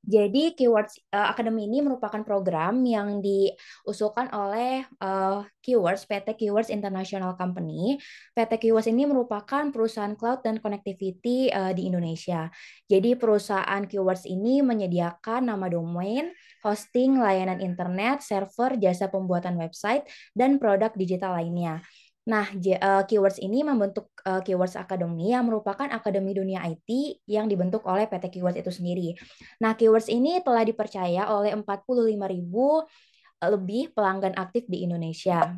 Jadi Keywords Academy ini merupakan program yang diusulkan oleh PT Keywords International Company. PT Keywords ini merupakan perusahaan cloud dan connectivity di Indonesia. Jadi perusahaan Keywords ini menyediakan nama domain, hosting, layanan internet, server, jasa pembuatan website, dan produk digital lainnya. Nah, Keywords ini membentuk Keywords Academy yang merupakan akademi dunia IT yang dibentuk oleh PT Keywords itu sendiri. Nah, Keywords ini telah dipercaya oleh 45.000 lebih pelanggan aktif di Indonesia.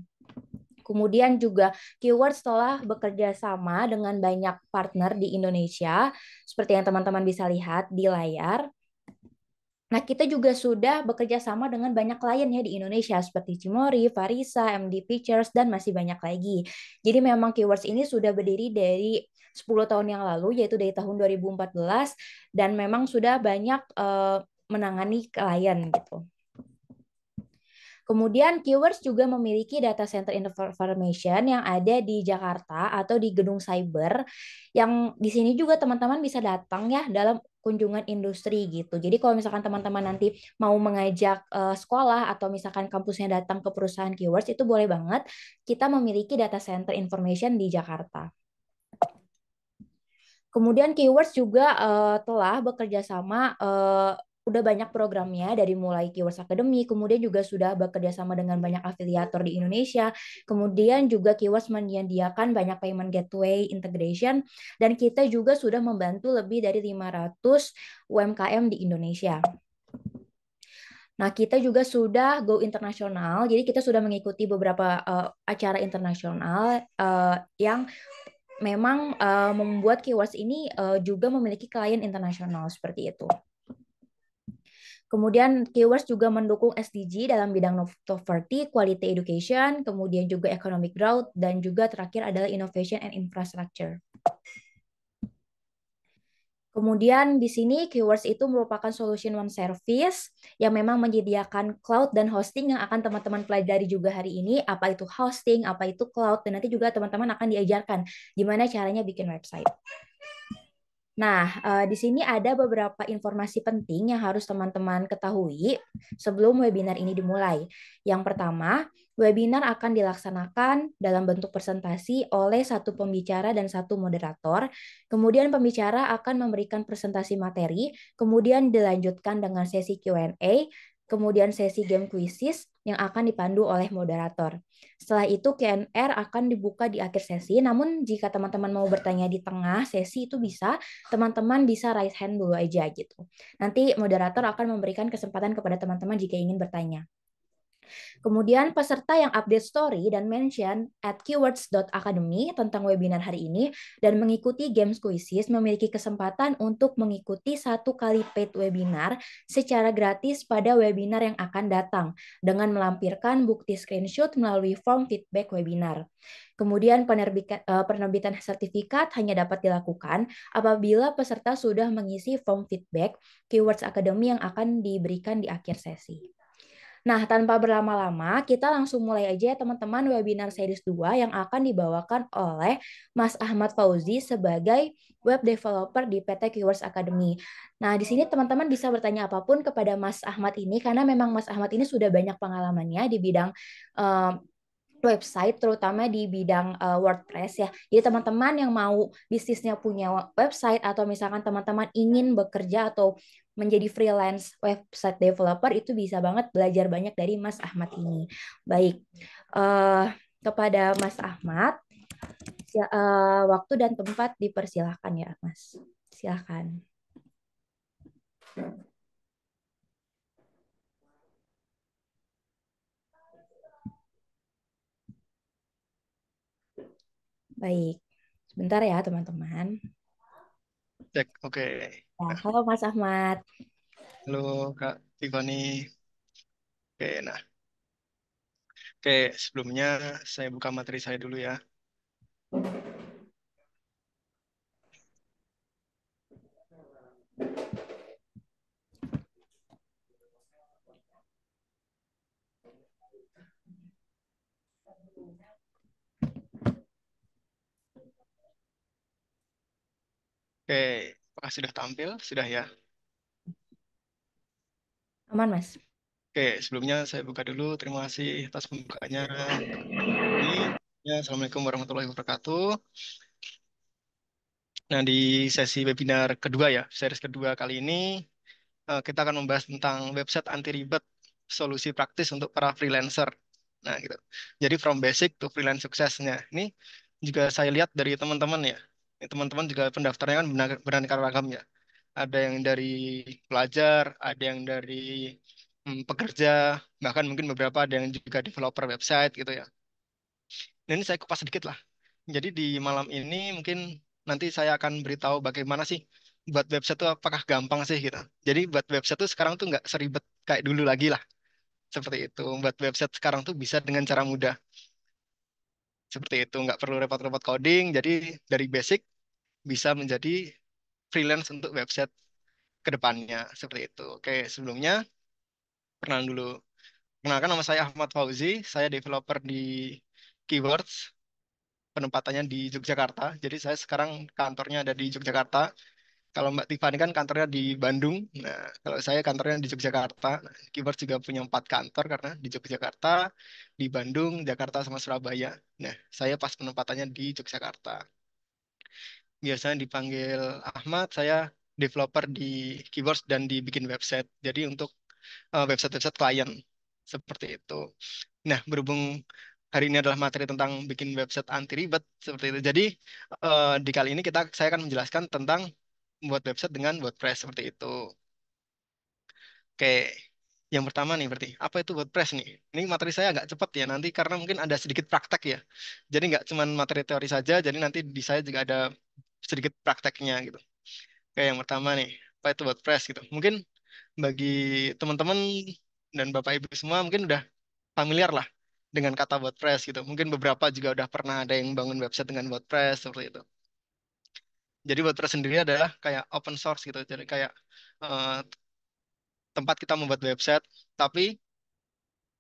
Kemudian juga Keywords telah bekerja sama dengan banyak partner di Indonesia, seperti yang teman-teman bisa lihat di layar. Nah, kita juga sudah bekerja sama dengan banyak klien ya di Indonesia seperti Cimori, Farisa, MD Pictures, dan masih banyak lagi. Jadi memang Keywords ini sudah berdiri dari 10 tahun yang lalu, yaitu dari tahun 2014, dan memang sudah banyak menangani klien gitu. Kemudian Keywords juga memiliki data center information yang ada di Jakarta atau di gedung cyber yang di sini juga teman-teman bisa datang ya dalam kunjungan industri gitu. Jadi kalau misalkan teman-teman nanti mau mengajak sekolah atau misalkan kampusnya datang ke perusahaan Keywords itu boleh banget. Kita memiliki data center information di Jakarta. Kemudian Keywords juga telah bekerja sama udah banyak programnya dari mulai Keywords Academy, kemudian juga sudah bekerja sama dengan banyak afiliator di Indonesia, kemudian juga Keywords menyediakan banyak payment gateway integration, dan kita juga sudah membantu lebih dari 500 UMKM di Indonesia. Nah, kita juga sudah go internasional, jadi kita sudah mengikuti beberapa acara internasional yang memang membuat Keywords ini juga memiliki klien internasional seperti itu. Kemudian Keywords juga mendukung SDG dalam bidang novelty, quality education, kemudian juga economic growth, dan juga terakhir adalah innovation and infrastructure. Kemudian di sini Keywords itu merupakan solution one service yang memang menyediakan cloud dan hosting yang akan teman-teman pelajari juga hari ini, apa itu hosting, apa itu cloud, dan nanti juga teman-teman akan diajarkan gimana caranya bikin website. Nah, di sini ada beberapa informasi penting yang harus teman-teman ketahui sebelum webinar ini dimulai. Yang pertama, webinar akan dilaksanakan dalam bentuk presentasi oleh satu pembicara dan satu moderator. Kemudian pembicara akan memberikan presentasi materi, kemudian dilanjutkan dengan sesi Q&A, kemudian sesi game quizzes yang akan dipandu oleh moderator. Setelah itu Q&R akan dibuka di akhir sesi, namun jika teman-teman mau bertanya di tengah sesi itu bisa, teman-teman bisa raise hand dulu aja gitu. Nanti moderator akan memberikan kesempatan kepada teman-teman jika ingin bertanya. Kemudian peserta yang update story dan mention at keywords.academy tentang webinar hari ini dan mengikuti games quizzes memiliki kesempatan untuk mengikuti 1 kali paid webinar secara gratis pada webinar yang akan datang dengan melampirkan bukti screenshot melalui form feedback webinar. Kemudian penerbitan sertifikat hanya dapat dilakukan apabila peserta sudah mengisi form feedback Keywords Academy yang akan diberikan di akhir sesi. Nah, tanpa berlama-lama, kita langsung mulai aja ya teman-teman webinar series 2 yang akan dibawakan oleh Mas Ahmad Fauzi sebagai web developer di PT Keywords Academy. Nah, di sini teman-teman bisa bertanya apapun kepada Mas Ahmad ini karena memang Mas Ahmad ini sudah banyak pengalamannya di bidang website, terutama di bidang WordPress ya. Jadi teman-teman yang mau bisnisnya punya website atau misalkan teman-teman ingin bekerja atau menjadi freelance website developer itu bisa banget belajar banyak dari Mas Ahmad ini. Baik, uh, kepada Mas Ahmad, waktu dan tempat dipersilahkan ya Mas. Silahkan. Baik, sebentar ya teman-teman. Cek, oke. Ya, Nah, halo Mas Ahmad. halo Kak Tiffany. Oke, nah, oke, sebelumnya saya buka materi saya dulu ya. Oke, apakah sudah tampil? Sudah ya. Aman, Mas. Oke, sebelumnya saya buka dulu. Terima kasih atas pembukanya. Ini, ya, Assalamualaikum warahmatullahi wabarakatuh. Nah, di sesi webinar kedua ya, series kedua kali ini, kita akan membahas tentang website anti ribet, solusi praktis untuk para freelancer. Nah, gitu. Jadi from basic to freelance suksesnya. Ini juga saya lihat dari teman-teman ya. Ini teman-teman juga pendaftarnya kan beraneka ragam ya. Ada yang dari pelajar, ada yang dari pekerja, bahkan mungkin beberapa ada yang juga developer website gitu ya. Nah, ini saya kupas sedikit lah. Jadi di malam ini mungkin nanti saya akan beritahu bagaimana sih buat website itu apakah gampang sih gitu. Jadi buat website itu sekarang tuh nggak seribet kayak dulu lagi lah. Seperti itu. Buat website sekarang tuh bisa dengan cara mudah. Seperti itu. Nggak perlu repot-repot coding. Jadi dari basic bisa menjadi freelance untuk website ke depannya. Seperti itu. Oke, sebelumnya perkenalan dulu. Perkenalkan nama saya Ahmad Fauzi. Saya developer di Keywords. Penempatannya di Yogyakarta. Jadi saya sekarang kantornya ada di Yogyakarta. Kalau Mbak Tiffany kan kantornya di Bandung. Nah, kalau saya kantornya di Yogyakarta. Nah, Keywords juga punya 4 kantor karena di Yogyakarta, di Bandung, Jakarta, sama Surabaya. Nah, saya pas penempatannya di Yogyakarta. Biasanya dipanggil Ahmad, saya developer di Keywords dan dibikin website. Jadi untuk website-website klien. Seperti itu. Nah, berhubung hari ini adalah materi tentang bikin website anti ribet seperti itu. Jadi di kali ini saya akan menjelaskan tentang membuat website dengan WordPress seperti itu. Oke, yang pertama nih berarti apa itu WordPress nih? Ini materi saya agak cepat ya nanti karena mungkin ada sedikit praktek ya. Jadi nggak cuma materi teori saja, jadi nanti di saya juga ada sedikit prakteknya gitu. Oke, yang pertama nih, apa itu WordPress gitu. Mungkin bagi teman-teman dan Bapak Ibu semua mungkin udah familiar lah dengan kata WordPress gitu. Mungkin beberapa juga udah pernah ada yang bangun website dengan WordPress seperti itu. Jadi WordPress sendiri adalah kayak open source gitu. Jadi kayak eh, tempat kita membuat website, tapi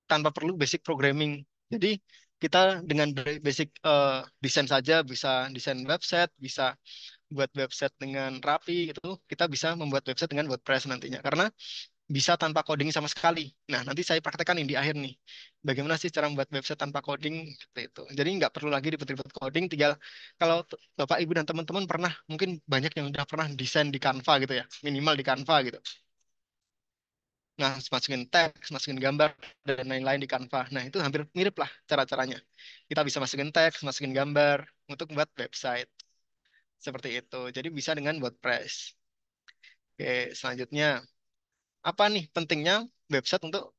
tanpa perlu basic programming. Jadi kita dengan basic desain saja bisa desain website, bisa buat website dengan rapi gitu. Kita bisa membuat website dengan WordPress nantinya. Karena bisa tanpa coding sama sekali. Nah, nanti saya praktekkan nih di akhir nih. Bagaimana sih cara membuat website tanpa coding seperti itu. Jadi nggak perlu lagi ribet-ribet coding, tinggal kalau Bapak, Ibu, dan teman-teman pernah, mungkin banyak yang udah pernah desain di Canva gitu ya, minimal di Canva gitu. Nah, masukin teks, masukin gambar, dan lain-lain di Canva. Nah, itu hampir mirip lah cara-caranya. Kita bisa masukin teks, masukin gambar untuk membuat website. Seperti itu. Jadi bisa dengan WordPress. Oke, selanjutnya. Apa nih pentingnya website untuk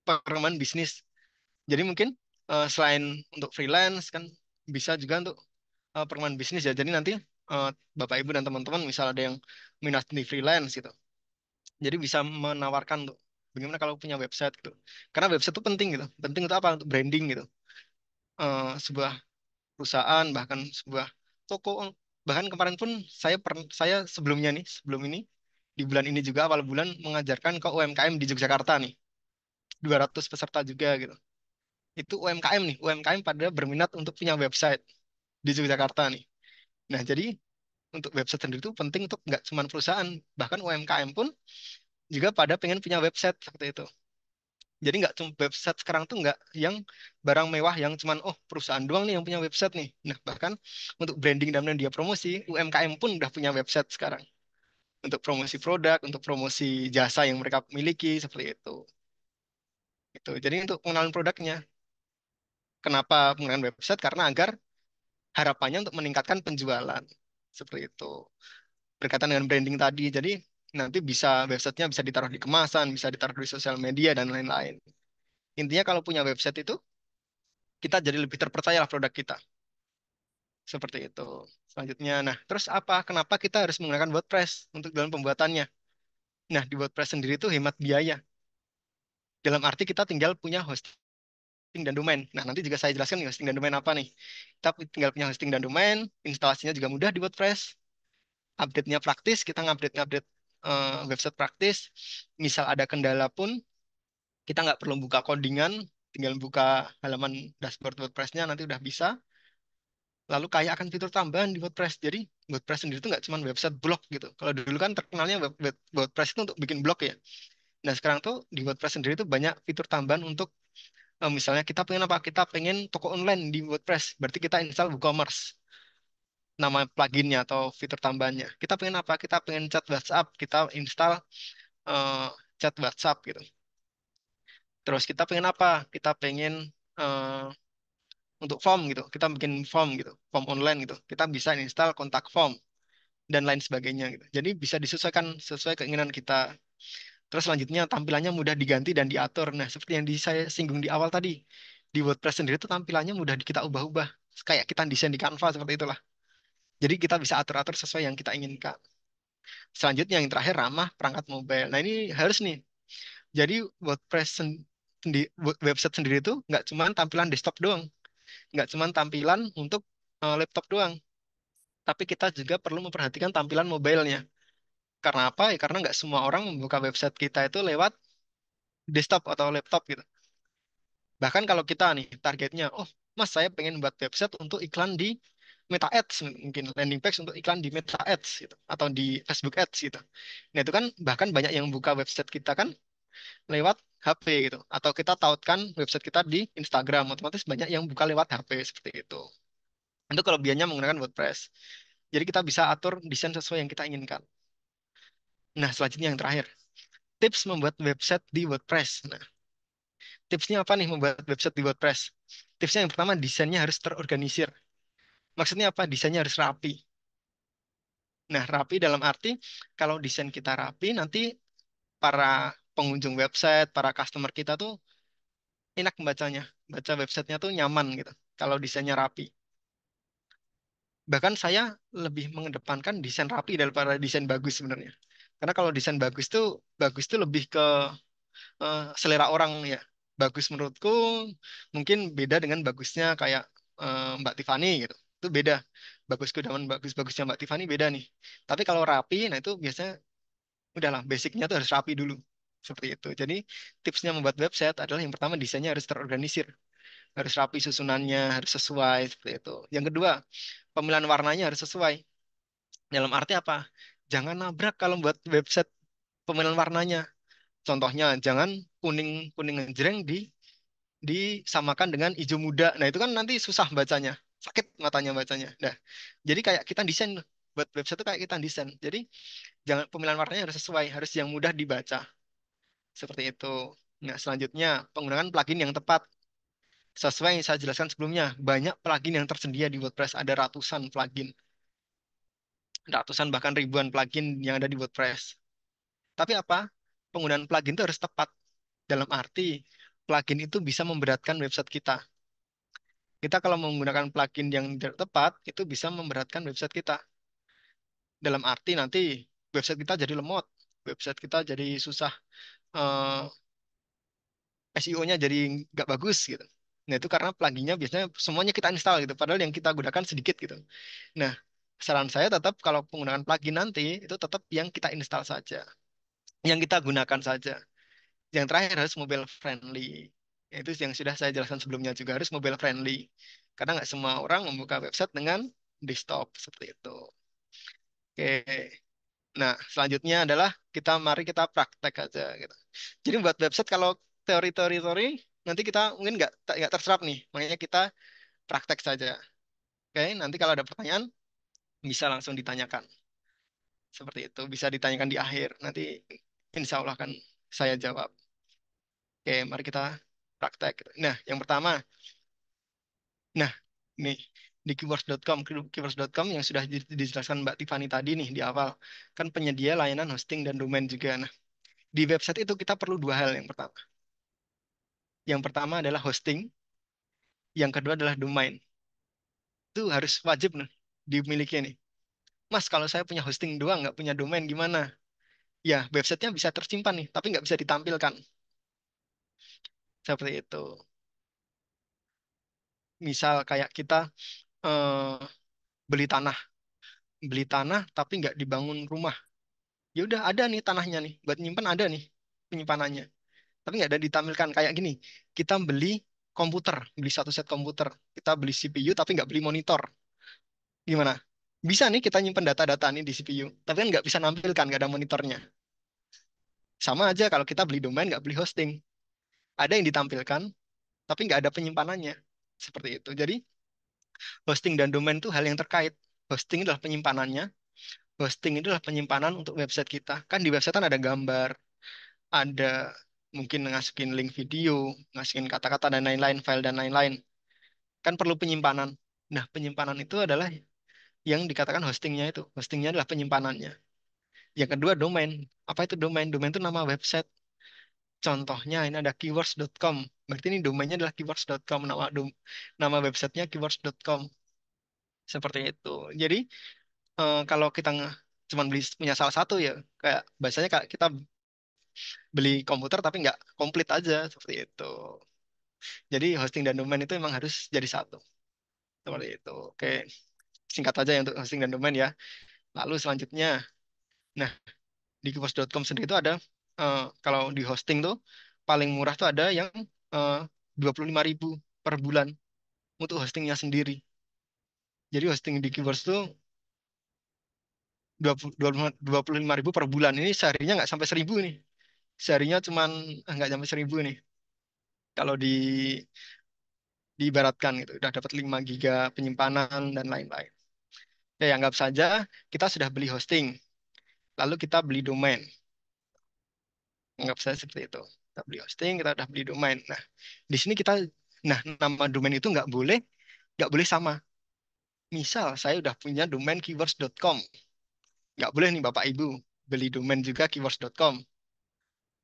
pengembangan bisnis? Jadi mungkin selain untuk freelance kan bisa juga untuk pengembangan bisnis ya. Jadi nanti eh, Bapak Ibu dan teman-teman misal ada yang minat di freelance gitu. Jadi bisa menawarkan tuh bagaimana kalau punya website gitu. Karena website itu penting gitu. Penting untuk apa? Untuk branding gitu. Sebuah perusahaan bahkan sebuah toko, bahkan kemarin pun saya sebelumnya nih, sebelum ini di bulan ini juga awal bulan mengajarkan ke UMKM di Yogyakarta nih. 200 peserta juga gitu. Itu UMKM nih, UMKM pada berminat untuk punya website di Yogyakarta nih. Nah, jadi untuk website sendiri itu penting untuk nggak cuma perusahaan, bahkan UMKM pun juga pada pengen punya website seperti itu. Jadi nggak cuma website sekarang tuh nggak yang barang mewah yang cuman oh perusahaan doang nih yang punya website nih. Nah, bahkan untuk branding dan dia promosi, UMKM pun udah punya website sekarang untuk promosi produk, untuk promosi jasa yang mereka miliki seperti itu. Itu. Jadi untuk pengenalan produknya, kenapa penggunaan website? Karena agar harapannya untuk meningkatkan penjualan. Seperti itu. Berkaitan dengan branding tadi, jadi nanti bisa websitenya bisa ditaruh di kemasan, bisa ditaruh di sosial media, dan lain-lain. Intinya kalau punya website itu, kita jadi lebih terpercaya lah produk kita. Seperti itu. Selanjutnya, nah terus apa? Kenapa kita harus menggunakan WordPress untuk dalam pembuatannya? Nah, di WordPress sendiri itu hemat biaya. Dalam arti kita tinggal punya hosting dan domain. Nah, nanti juga saya jelaskan nih hosting dan domain apa nih. Kita tinggal punya hosting dan domain, instalasinya juga mudah di WordPress, update-nya praktis, kita ngupdate-ngupdate website praktis. Misal ada kendala pun, kita nggak perlu buka codingan, tinggal buka halaman dashboard WordPress-nya, nanti udah bisa. Lalu kayak akan fitur tambahan di WordPress. Jadi WordPress sendiri itu nggak cuma website blog gitu. Kalau dulu kan terkenalnya WordPress itu untuk bikin blog ya. Nah, sekarang tuh di WordPress sendiri tuh banyak fitur tambahan untuk misalnya kita pengen apa? Kita pengen toko online di WordPress. Berarti kita install WooCommerce, nama pluginnya atau fitur tambahannya. Kita pengen apa? Kita pengen chat WhatsApp, kita install eh, chat WhatsApp gitu. Terus kita pengen apa? Kita pengen eh, untuk form gitu. Kita bikin form gitu, form online gitu. Kita bisa install kontak form dan lain sebagainya gitu. Jadi bisa disesuaikan sesuai keinginan kita. Terus selanjutnya tampilannya mudah diganti dan diatur. Nah, seperti yang saya singgung di awal tadi, di WordPress sendiri itu tampilannya mudah kita ubah-ubah. Kayak kita desain di Canva seperti itulah. Jadi kita bisa atur-atur sesuai yang kita inginkan. Selanjutnya yang terakhir ramah perangkat mobile. Nah, ini harus nih. Jadi WordPress website sendiri itu nggak cuma tampilan desktop doang, nggak cuma tampilan untuk laptop doang, tapi kita juga perlu memperhatikan tampilan mobilenya. Karena apa? Ya, karena nggak semua orang membuka website kita itu lewat desktop atau laptop gitu. Bahkan kalau kita nih targetnya, oh Mas saya pengen buat website untuk iklan di Meta Ads, mungkin landing page untuk iklan di Meta Ads gitu, atau di Facebook Ads gitu. Nah itu kan bahkan banyak yang buka website kita kan lewat HP gitu, atau kita tautkan website kita di Instagram, otomatis banyak yang buka lewat HP seperti itu. Itu kelebihannya menggunakan WordPress. Jadi kita bisa atur desain sesuai yang kita inginkan. Nah selanjutnya yang terakhir, tips membuat website di WordPress. Nah, tipsnya apa nih membuat website di WordPress? Tipsnya yang pertama, desainnya harus terorganisir. Maksudnya apa? Desainnya harus rapi. Nah, rapi dalam arti kalau desain kita rapi, nanti para pengunjung website, para customer kita tuh enak membacanya. Baca websitenya tuh nyaman gitu. Kalau desainnya rapi. Bahkan saya lebih mengedepankan desain rapi daripada desain bagus sebenarnya. Karena kalau desain bagus tuh lebih ke selera orang ya. Bagus menurutku mungkin beda dengan bagusnya kayak Mbak Tiffany gitu. Itu beda. Bagusku dengan bagus-bagusnya Mbak Tiffany beda nih. Tapi kalau rapi, nah itu biasanya udahlah basicnya tuh harus rapi dulu. Seperti itu. Jadi tipsnya membuat website adalah yang pertama desainnya harus terorganisir. Harus rapi susunannya, harus sesuai seperti itu. Yang kedua, pemilihan warnanya harus sesuai. Dalam arti apa? Jangan nabrak kalau buat website pemilihan warnanya. Contohnya, jangan kuning kuning ngejreng disamakan dengan hijau muda. Nah, itu kan nanti susah bacanya. Sakit matanya bacanya. Nah, jadi kayak kita desain buat website itu kayak kita desain. Jadi jangan pemilihan warnanya harus sesuai, harus yang mudah dibaca. Seperti itu. Nah, selanjutnya penggunaan plugin yang tepat. Sesuai yang saya jelaskan sebelumnya, banyak plugin yang tersedia di WordPress, ada ratusan plugin, ratusan bahkan ribuan plugin yang ada di WordPress. Tapi apa? Penggunaan plugin itu harus tepat. Dalam arti, plugin itu bisa memberatkan website kita. Kita kalau menggunakan plugin yang tidak tepat, itu bisa memberatkan website kita. Dalam arti nanti website kita jadi lemot, website kita jadi susah, SEO-nya jadi nggak bagus gitu. Nah itu karena pluginnya biasanya semuanya kita install gitu, padahal yang kita gunakan sedikit gitu. Nah, saran saya tetap kalau penggunaan plugin nanti itu tetap yang kita install saja, yang kita gunakan saja. Yang terakhir harus mobile friendly. Itu yang sudah saya jelaskan sebelumnya juga harus mobile friendly. Karena nggak semua orang membuka website dengan desktop seperti itu. Oke. Nah, selanjutnya adalah mari kita praktek aja gitu. Jadi buat website kalau teori-teori nanti kita mungkin nggak terserap nih. Makanya kita praktek saja. Oke, nanti kalau ada pertanyaan bisa langsung ditanyakan. Seperti itu, bisa ditanyakan di akhir. Nanti insya Allah akan saya jawab. Oke, mari kita praktek. Nah, yang pertama, nah nih di keywords.com, keywords.com yang sudah dijelaskan Mbak Tiffany tadi nih di awal, kan penyedia layanan hosting dan domain juga. Nah, di website itu kita perlu dua hal yang pertama. Yang pertama adalah hosting, yang kedua adalah domain. Itu harus wajib nih dimiliki nih. Mas, kalau saya punya hosting doang, nggak punya domain gimana? Ya, websitenya bisa tersimpan nih, tapi nggak bisa ditampilkan. Seperti itu. Misal kayak kita eh, beli tanah tapi nggak dibangun rumah. Ya udah ada nih tanahnya nih, buat nyimpan ada nih penyimpanannya. Tapi nggak ada ditampilkan kayak gini. Kita beli komputer, beli satu set komputer. Kita beli CPU tapi nggak beli monitor. Gimana? Bisa nih kita nyimpan data-data nih di CPU, tapi kan nggak bisa nampilkan, nggak ada monitornya. Sama aja kalau kita beli domain nggak beli hosting. Ada yang ditampilkan, tapi nggak ada penyimpanannya. Seperti itu. Jadi hosting dan domain itu hal yang terkait. Hosting adalah penyimpanannya, hosting itu adalah penyimpanan untuk website kita. Kan di website kan ada gambar, ada mungkin ngasuhin link video, ngasuhin kata-kata dan lain-lain, file dan lain-lain. Kan perlu penyimpanan. Nah, penyimpanan itu adalah yang dikatakan hostingnya itu. Hostingnya adalah penyimpanannya. Yang kedua, domain. Apa itu domain? Domain itu nama website. Contohnya ini ada keywords.com. Berarti ini domainnya adalah keywords.com. Nama websitenya keywords.com. Seperti itu. Jadi kalau kita cuma beli punya salah satu ya, kayak biasanya kayak kita beli komputer tapi nggak komplit aja seperti itu. Jadi hosting dan domain itu memang harus jadi satu. Seperti itu. Oke, singkat aja ya untuk hosting dan domain ya. Lalu selanjutnya, nah di keywords.com sendiri itu ada kalau di hosting tuh paling murah tuh ada yang 25.000 per bulan untuk hostingnya sendiri. Jadi hosting di keywords tuh 25.000 per bulan. Ini seharinya nggak sampai 1.000 nih. Seharinya cuman nggak sampai 1.000 nih. Kalau diibaratkan gitu, udah dapat 5 giga penyimpanan dan lain-lain. Ya, anggap saja kita sudah beli hosting, lalu kita beli domain. Anggap saja seperti itu. Kita beli hosting, kita udah beli domain. Nah, di sini nah nama domain itu nggak boleh sama. Misal saya udah punya domain keywords.com, nggak boleh nih Bapak Ibu beli domain juga keywords.com.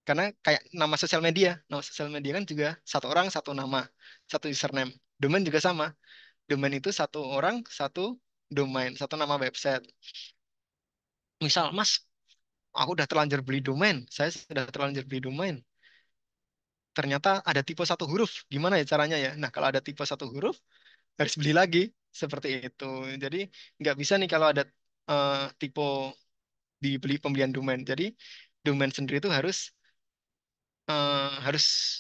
Karena kayak nama sosial media kan juga satu orang satu nama, satu username. Domain juga sama. Domain itu satu orang satu domain, satu nama website. Misal, Mas, aku udah terlanjur beli domain, saya sudah terlanjur beli domain. Ternyata ada tipe satu huruf, gimana ya caranya ya? Nah, kalau ada tipe satu huruf, harus beli lagi seperti itu. Jadi nggak bisa nih kalau ada tipe dibeli pembelian domain. Jadi domain sendiri itu harus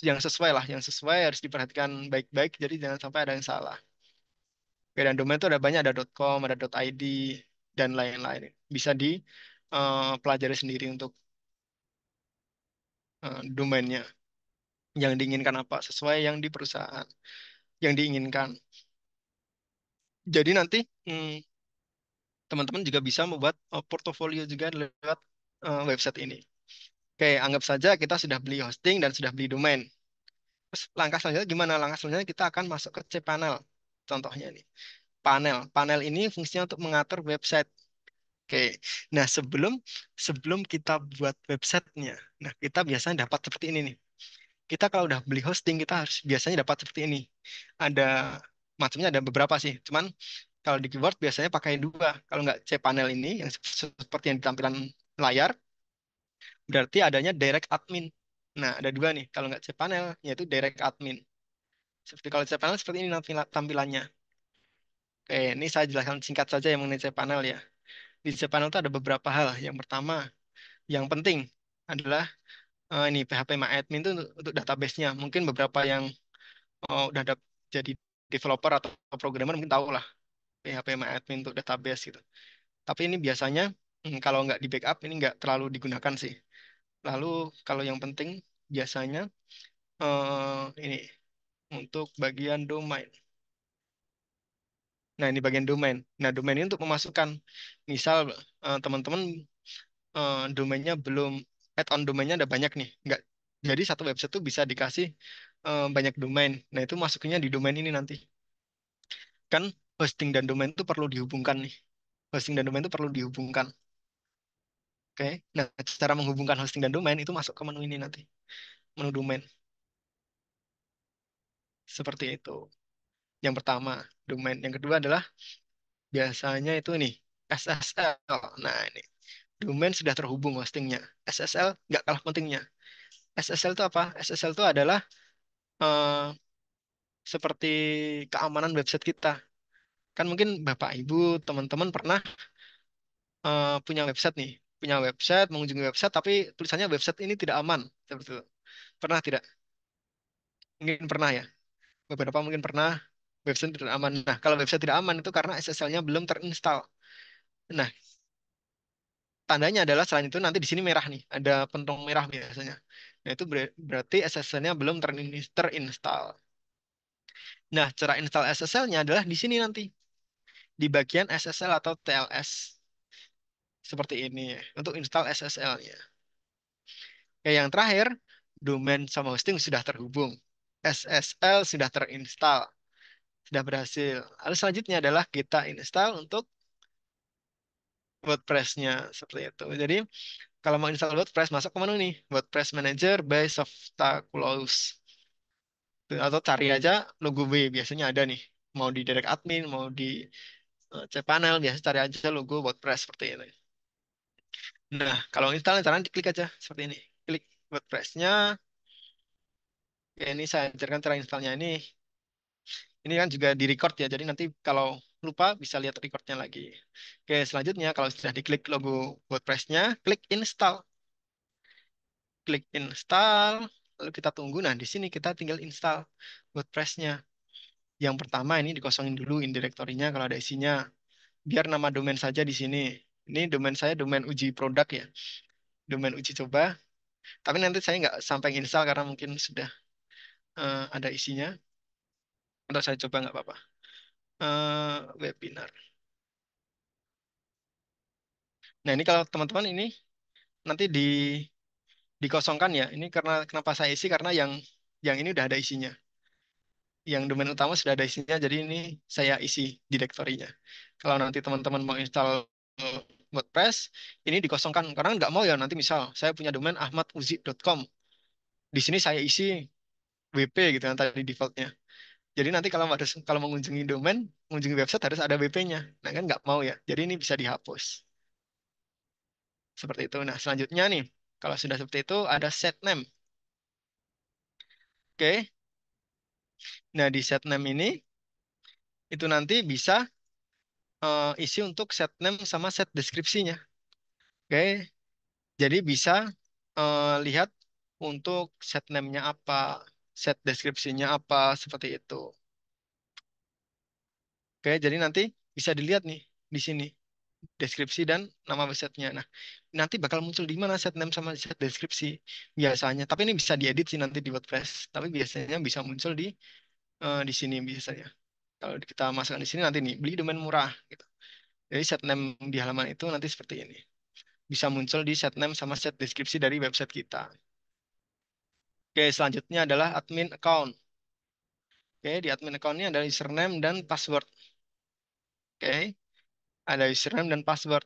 yang sesuai lah, yang sesuai harus diperhatikan baik-baik. Jadi jangan sampai ada yang salah. Oke, dan domain itu ada banyak, ada .com, ada .id dan lain-lain. Bisa dipelajari sendiri untuk domainnya. Yang diinginkan apa sesuai yang di perusahaan yang diinginkan. Jadi nanti teman-teman juga bisa membuat portofolio juga lewat website ini. Oke, anggap saja kita sudah beli hosting dan sudah beli domain. Terus langkah selanjutnya gimana? Langkah selanjutnya kita akan masuk ke cPanel. Contohnya nih, panel. Panel ini fungsinya untuk mengatur website. Oke, nah sebelum sebelum kita buat websitenya, nah kita biasanya dapat seperti ini nih. Kita kalau udah beli hosting, kita harus biasanya dapat seperti ini. Ada macamnya ada beberapa sih, cuman kalau di keyword biasanya pakai dua. Kalau nggak cPanel ini yang seperti yang di tampilan layar, berarti adanya direct admin. Nah, ada dua nih. Kalau nggak cPanel, yaitu direct admin. Seperti kalau cPanel seperti ini tampilannya. Oke, ini saya jelaskan singkat saja yang mengenai cPanel ya. Di cPanel itu ada beberapa hal. Yang pertama, yang penting adalah ini PHP-MyAdmin itu untuk database-nya. Mungkin beberapa yang udah jadi developer atau programmer mungkin tahu lah PHP-MyAdmin untuk database gitu. Tapi ini biasanya kalau nggak di backup ini nggak terlalu digunakan sih. Lalu kalau yang penting biasanya ini untuk bagian domain. Nah, ini bagian domain. Nah, domain ini untuk memasukkan. Misal teman-teman domainnya belum add-on domainnya ada banyak nih. Nggak, jadi satu website tuh bisa dikasih banyak domain. Nah, itu masuknya di domain ini nanti. Kan hosting dan domain itu perlu dihubungkan nih. Hosting dan domain itu perlu dihubungkan. Oke. Nah, cara menghubungkan hosting dan domain itu masuk ke menu ini nanti. Menu domain. Seperti itu. Yang pertama, domain. Yang kedua adalah biasanya itu nih, SSL. Nah, ini. Domain sudah terhubung hostingnya. SSL nggak kalah pentingnya. SSL itu apa? SSL itu adalah eh, seperti keamanan website kita. Kan mungkin Bapak, Ibu, teman-teman pernah punya website nih. Punya website, mengunjungi website, tapi tulisannya website ini tidak aman. Seperti itu. Pernah tidak? Mungkin pernah ya. Beberapa mungkin pernah website tidak aman. Nah, kalau website tidak aman itu karena SSL-nya belum terinstall. Nah, tandanya adalah selain itu nanti di sini merah nih, ada pentong merah biasanya. Nah, itu berarti SSL-nya belum terinstall. Nah, cara install SSL-nya adalah di sini nanti, di bagian SSL atau TLS. Seperti ini ya, untuk install SSL-nya. Yang terakhir, domain sama hosting sudah terhubung. SSL sudah terinstall, sudah berhasil. Lalu selanjutnya adalah kita install untuk WordPress-nya, seperti itu. Jadi, kalau mau install WordPress, masuk ke menu nih, WordPress Manager by Softaculous. Atau cari aja logo W, biasanya ada nih. Mau di direct admin, mau di cPanel, biasa cari aja logo WordPress seperti ini. Nah, kalau install, caranya diklik aja seperti ini. Klik WordPress-nya. Ya, ini saya ajarkan cara installnya ini. Ini kan juga di record ya, jadi nanti kalau lupa bisa lihat recordnya lagi. Oke, selanjutnya kalau sudah diklik logo WordPress-nya, klik install. Klik install, lalu kita tunggu. Nah, di sini kita tinggal install WordPress-nya. Yang pertama ini dikosongin dulu in directory-nya kalau ada isinya. Biar nama domain saja di sini. Ini domain saya domain uji produk ya, domain uji coba. Tapi nanti saya nggak sampai install karena mungkin sudah ada isinya. Atau saya coba nggak apa-apa. Webinar. Nah, ini kalau teman-teman ini nanti dikosongkan ya. Ini karena kenapa saya isi karena yang ini udah ada isinya. Yang domain utama sudah ada isinya, jadi ini saya isi direktorinya. Kalau nanti teman-teman mau install eh, WordPress, ini dikosongkan karena nggak mau ya nanti misal saya punya domain ahmaduzi.com. Di sini saya isi WP gitu yang tadi defaultnya. Jadi nanti kalau mengunjungi domain, mengunjungi website harus ada WP-nya. Nah kan nggak mau ya. Jadi ini bisa dihapus. Seperti itu. Nah selanjutnya nih, kalau sudah seperti itu ada set name. Oke. Nah di set name ini itu nanti bisa isi untuk set name sama set deskripsinya. Oke. Jadi bisa lihat untuk set name-nya apa, set deskripsinya apa, seperti itu. Oke, jadi nanti bisa dilihat nih di sini deskripsi dan nama websitenya. Nah, nanti bakal muncul di mana set name sama set deskripsi biasanya. Tapi ini bisa diedit sih nanti di WordPress. Tapi biasanya bisa muncul di sini biasanya. Kalau kita masukkan di sini nanti nih beli domain murah gitu. Jadi set name di halaman itu nanti seperti ini. Bisa muncul di set name sama set deskripsi dari website kita. Oke, selanjutnya adalah admin account. Oke, di admin account ini ada username dan password. Oke, ada username dan password.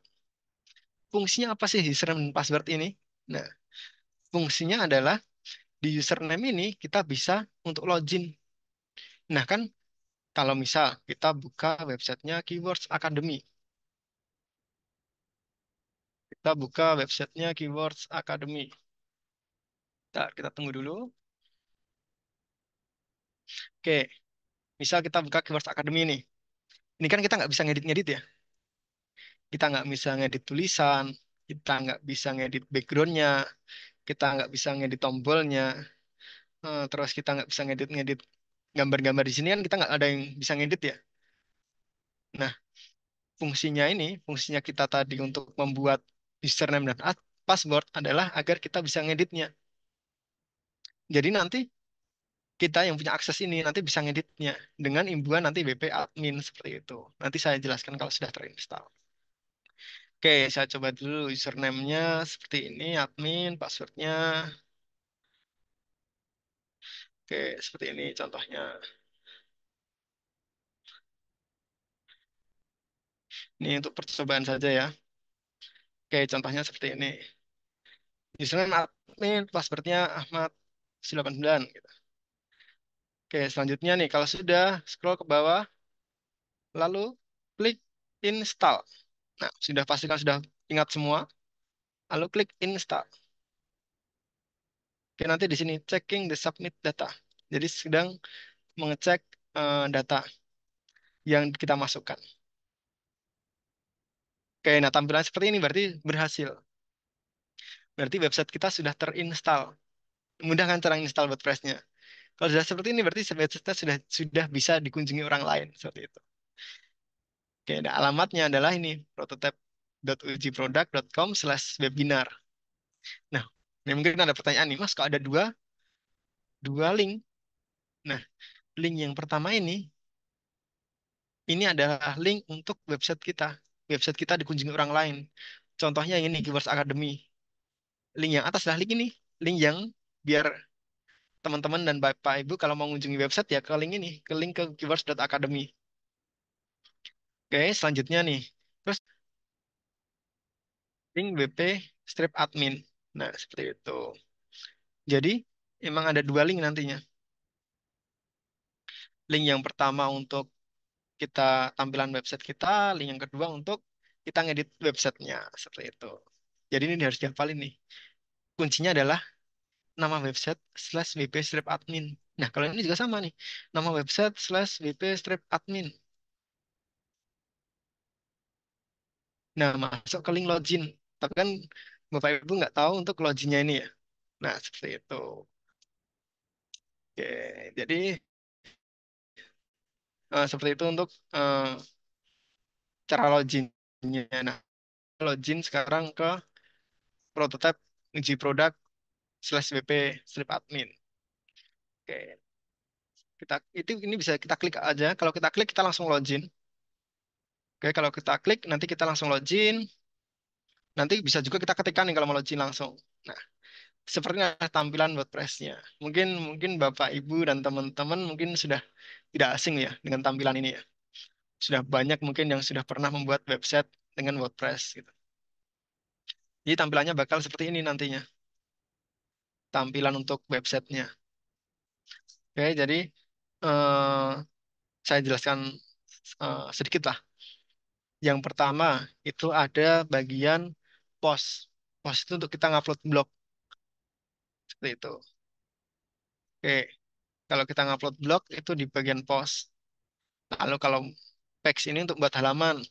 Fungsinya apa sih username dan password ini? Nah, fungsinya adalah di username ini kita bisa untuk login. Nah, kan kalau misal kita buka websitenya Keywords Academy. Kita buka websitenya Keywords Academy. Kita tunggu dulu. Oke, misal kita buka Keywords Academy ini. Ini kan kita nggak bisa ngedit-ngedit ya. Kita nggak bisa ngedit tulisan. Kita nggak bisa ngedit backgroundnya. Kita nggak bisa ngedit tombolnya. Terus kita nggak bisa ngedit-ngedit gambar-gambar di sini kan kita nggak ada yang bisa ngedit ya. Nah, fungsinya kita tadi untuk membuat username dan password adalah agar kita bisa ngeditnya. Jadi nanti kita yang punya akses ini nanti bisa ngeditnya dengan imbuhan nanti WP admin seperti itu. Nanti saya jelaskan kalau sudah terinstall. Oke, saya coba dulu username-nya seperti ini, admin, passwordnya. Oke, seperti ini contohnya. Ini untuk percobaan saja ya. Oke, contohnya seperti ini. Username admin, passwordnya Ahmad 89 gitu. Oke, selanjutnya nih, kalau sudah scroll ke bawah, lalu klik install. Nah, sudah pastikan sudah ingat semua, lalu klik install. Oke, nanti di sini checking the submit data. Jadi sedang mengecek data yang kita masukkan. Oke, nah tampilan seperti ini berarti berhasil. Berarti website kita sudah terinstall. Mudah kan cara install WordPress-nya? Kalau sudah seperti ini berarti website kita sudah bisa dikunjungi orang lain seperti itu. Oke, nah alamatnya adalah ini prototype. www.ujiproduct.com/webinar. Nah, ini mungkin ada pertanyaan nih, Mas, kok ada dua link? Nah, link yang pertama ini adalah link untuk website kita. Website kita dikunjungi orang lain. Contohnya yang ini, Keywords Academy. Link yang atas adalah link ini. Link yang biar teman-teman dan Bapak Ibu kalau mau mengunjungi website ya ke link ini, ke link ke keywords.academy. Oke, selanjutnya nih. Terus link WP strip admin. Nah, seperti itu. Jadi, emang ada dua link nantinya. Link yang pertama untuk kita tampilan website kita, link yang kedua untuk kita ngedit websitenya. Seperti itu. Jadi ini harus dihafalin nih. Kuncinya adalah nama website slash WP strip admin. Nah, kalau ini juga sama nih. Nama website slash WP strip admin. Nah, masuk ke link login. Tapi kan Bapak Ibu nggak tahu untuk loginnya ini ya. Nah, seperti itu. Oke, jadi seperti itu untuk cara loginnya. Nah, login sekarang ke prototype uji produk slash WP strip admin. Oke, itu ini bisa kita klik aja. Kalau kita klik kita langsung login. Oke, kalau kita klik nanti kita langsung login. Nanti bisa juga kita ketikkan nih kalau mau login langsung. Nah, sepertinya tampilan WordPress-nya. Mungkin mungkin Bapak Ibu dan teman-teman mungkin sudah tidak asing ya dengan tampilan ini ya. Sudah banyak mungkin yang sudah pernah membuat website dengan WordPress gitu. Jadi tampilannya bakal seperti ini nantinya. Tampilan untuk websitenya. Oke, jadi eh, saya jelaskan sedikit lah. Yang pertama itu ada bagian post. Post itu untuk kita ngupload blog seperti itu. Oke, kalau kita ngupload blog itu di bagian post. Lalu kalau page ini untuk buat halaman,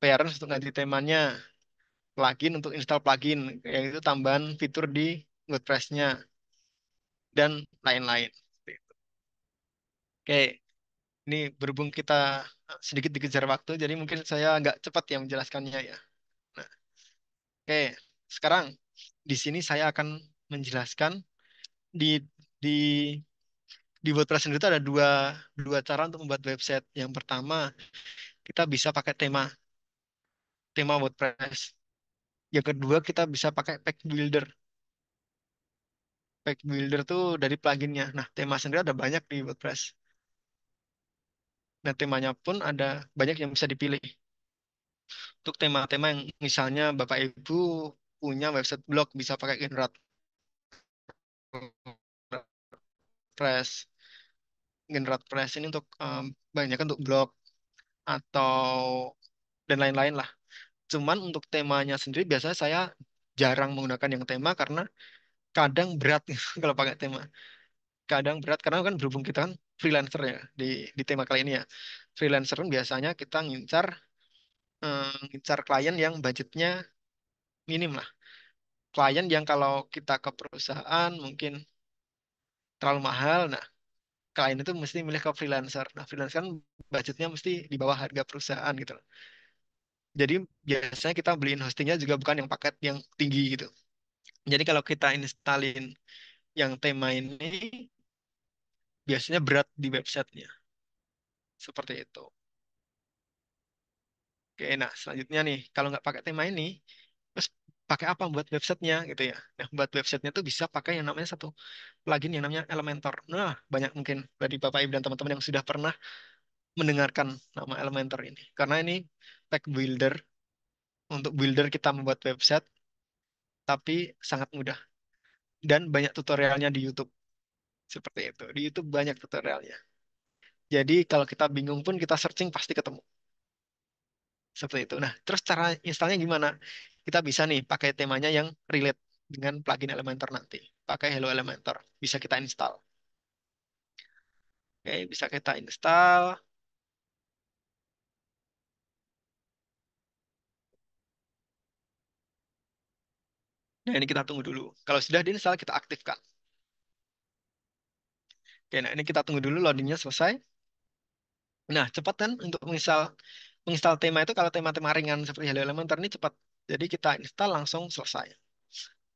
appearance untuk ganti temanya, plugin untuk install plugin, yang itu tambahan fitur di WordPress-nya dan lain-lain. Oke, ini berhubung kita sedikit dikejar waktu, jadi mungkin saya agak cepat ya menjelaskannya ya. Nah, oke, sekarang di sini saya akan menjelaskan di di di WordPress sendiri itu ada dua cara untuk membuat website. Yang pertama, kita bisa pakai tema WordPress. Yang kedua, kita bisa pakai page builder. Page builder tuh dari pluginnya. Nah, tema sendiri ada banyak di WordPress. Nah, temanya pun ada banyak yang bisa dipilih. Untuk tema-tema yang misalnya Bapak Ibu punya website blog bisa pakai GeneratePress. GeneratePress ini untuk banyak untuk blog atau dan lain-lain lah. Cuman untuk temanya sendiri biasanya saya jarang menggunakan yang tema karena kadang berat kalau pakai tema. Kadang berat karena kan berhubung kita kan freelancer ya di tema kali ini ya. Freelancer kan biasanya kita ngincar klien yang budgetnya minim lah. Klien yang kalau kita ke perusahaan mungkin terlalu mahal. Nah, klien itu mesti milih ke freelancer. Nah, freelancer kan budgetnya mesti di bawah harga perusahaan gitu loh. Jadi biasanya kita beliin hostingnya juga bukan yang paket yang tinggi gitu. Jadi kalau kita installin yang tema ini biasanya berat di websitenya. Seperti itu. Oke, nah selanjutnya nih, kalau nggak pakai tema ini, terus pakai apa buat websitenya gitu ya. Nah, buat websitenya tuh bisa pakai yang namanya satu plugin yang namanya Elementor. Nah, banyak mungkin dari Bapak Ibu dan teman-teman yang sudah pernah mendengarkan nama Elementor ini. Karena ini tag builder untuk builder kita membuat website, tapi sangat mudah. Dan banyak tutorialnya di YouTube. Seperti itu. Di YouTube banyak tutorialnya. Jadi kalau kita bingung pun kita searching pasti ketemu. Seperti itu. Nah, terus cara installnya gimana? Kita bisa nih pakai temanya yang relate dengan plugin Elementor nanti. Pakai Hello Elementor. Bisa kita install. Oke, bisa kita install. Nah, ini kita tunggu dulu. Kalau sudah diinstal, kita aktifkan. Oke, nah ini kita tunggu dulu loadingnya selesai. Nah, cepat kan untuk menginstal menginstal tema itu kalau tema-tema ringan seperti Hello Elementor ini cepat. Jadi kita install langsung selesai.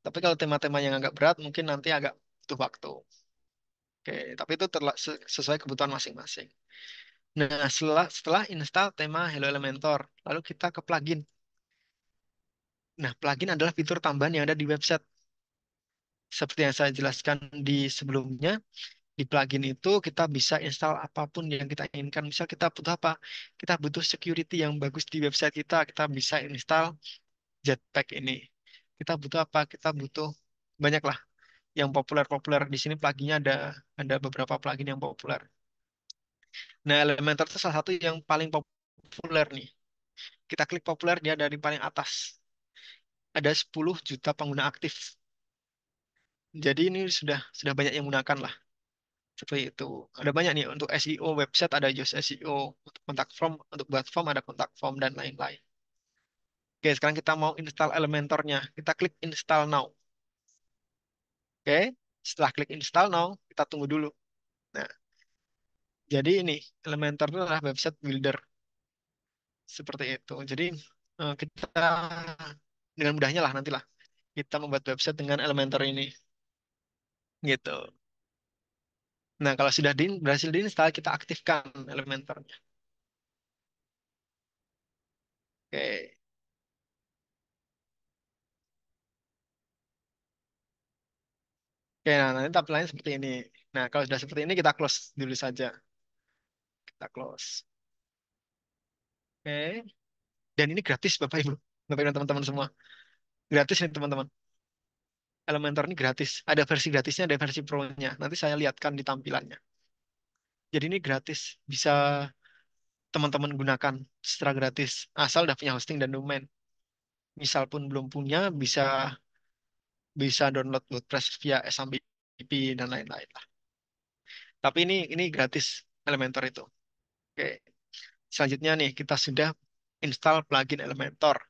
Tapi kalau tema-tema yang agak berat mungkin nanti agak butuh waktu. Oke, tapi itu sesuai kebutuhan masing-masing. Nah, setelah install tema Hello Elementor, lalu kita ke plugin. Nah, plugin adalah fitur tambahan yang ada di website. Seperti yang saya jelaskan di sebelumnya, di plugin itu kita bisa install apapun yang kita inginkan. Misal kita butuh apa? Kita butuh security yang bagus di website kita bisa install Jetpack ini. Kita butuh apa? Kita butuh banyak lah yang populer-populer. Di sini pluginnya ada beberapa plugin yang populer. Nah, Elementor itu salah satu yang paling populer nih. Kita klik populer, dia dari paling atas. Ada 10 juta pengguna aktif. Jadi ini sudah banyak yang menggunakan lah. Seperti itu. Ada banyak nih untuk SEO website, ada Yoast SEO, untuk kontak form, untuk buat form ada kontak form dan lain-lain. Oke, sekarang kita mau install Elementornya. Kita klik install now. Oke, setelah klik install now, kita tunggu dulu. Nah, jadi ini Elementor itu adalah website builder seperti itu. Jadi kita dengan mudahnya lah nantilah kita membuat website dengan Elementor ini gitu. Nah, kalau sudah berhasil diinstal, kita aktifkan Elementornya. Oke. Oke, nah nanti tampilannya seperti ini. Nah, kalau sudah seperti ini kita close dulu saja. Kita close. Oke. Dan ini gratis Bapak Ibu. Bapak Ibu dan teman-teman semua. Gratis nih teman-teman. Elementor ini gratis. Ada versi gratisnya, ada versi pro-nya. Nanti saya lihatkan di tampilannya. Jadi ini gratis. Bisa teman-teman gunakan secara gratis. Asal udah punya hosting dan domain. Misal pun belum punya, bisa bisa download WordPress via SMBP dan lain-lain lah. Tapi ini gratis Elementor itu. Oke. Selanjutnya nih, kita sudah install plugin Elementor.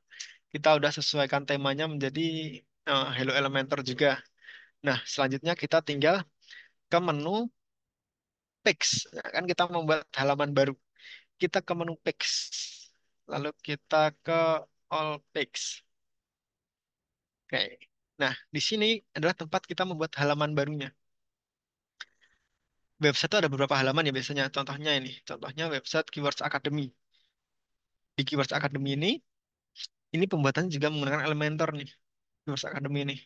Kita udah sesuaikan temanya menjadi Hello Elementor juga. Nah, selanjutnya kita tinggal ke menu Pix. Nah, kan kita membuat halaman baru. Kita ke menu Pix. Lalu kita ke All Pix. Oke. Nah, di sini adalah tempat kita membuat halaman barunya. Website itu ada beberapa halaman ya biasanya. Contohnya ini. Contohnya website Keywords Academy. Di Keywords Academy ini pembuatannya juga menggunakan Elementor nih. Keywords Academy ini.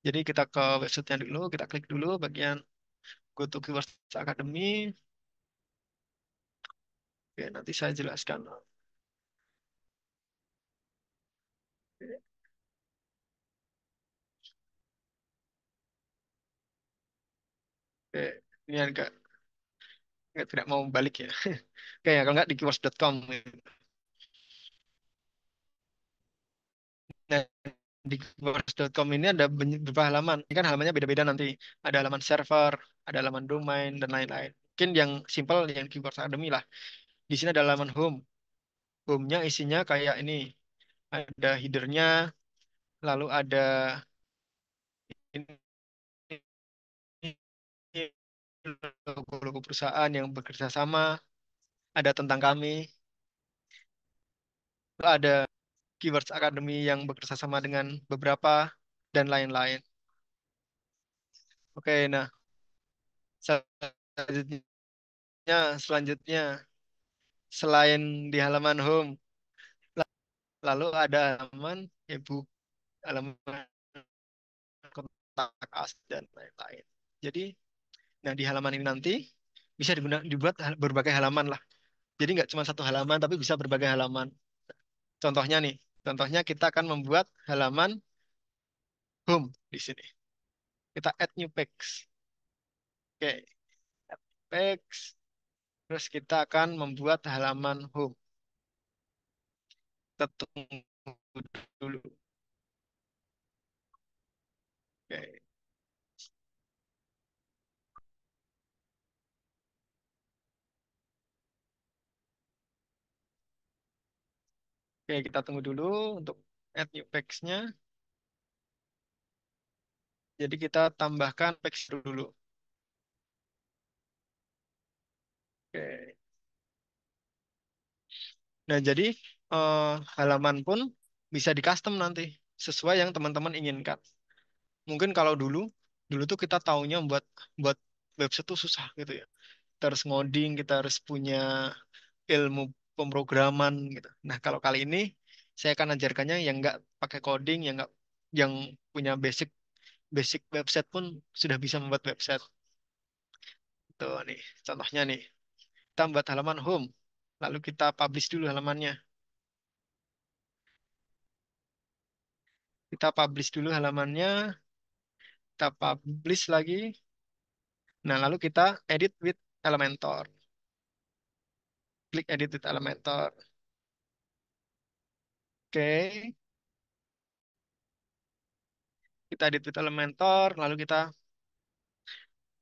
Jadi kita ke websitenya dulu, kita klik dulu bagian Go to Keywords Academy. Oke, nanti saya jelaskan. Oke, ini agak tidak mau balik ya. Oke, ya, kalau nggak di keywords.com. Nah, di keywords.com ini ada beberapa halaman. Ini kan halamannya beda-beda nanti. Ada halaman server, ada halaman domain, dan lain-lain. Mungkin yang simple yang Keywords Academy lah. Di sini ada halaman home. Home-nya isinya kayak ini. Ada header-nya, lalu ada ini logo-logo perusahaan yang bekerja sama, ada tentang kami, lalu ada Keywords Academy yang bekerja sama dengan beberapa dan lain-lain. Oke, nah selanjutnya selain di halaman home, lalu ada halaman ebook, halaman kontak us dan lain-lain. Jadi, nah di halaman ini nanti bisa dibuat berbagai halaman lah. Jadi nggak cuma satu halaman, tapi bisa berbagai halaman. Contohnya nih, contohnya kita akan membuat halaman home di sini. Kita add new page. Oke, add page. Terus kita akan membuat halaman home. Kita tunggu dulu. Oke. Oke, kita tunggu dulu untuk add new page-nya. Jadi kita tambahkan page dulu. Oke. Nah, jadi eh, halaman pun bisa di custom nanti sesuai yang teman-teman inginkan. Mungkin kalau dulu, dulu tuh kita taunya buat buat website tuh susah gitu ya. Kita harus ngoding, kita harus punya ilmu pemrograman gitu. Nah, kalau kali ini saya akan ajarkannya yang nggak pakai coding, yang punya basic basic website pun sudah bisa membuat website. Tuh nih, contohnya nih. Kita membuat halaman home, lalu kita publish dulu halamannya. Kita publish dulu halamannya, kita publish lagi. Nah, lalu kita edit with Elementor. Klik edit with Elementor. Oke, kita edit with Elementor, lalu kita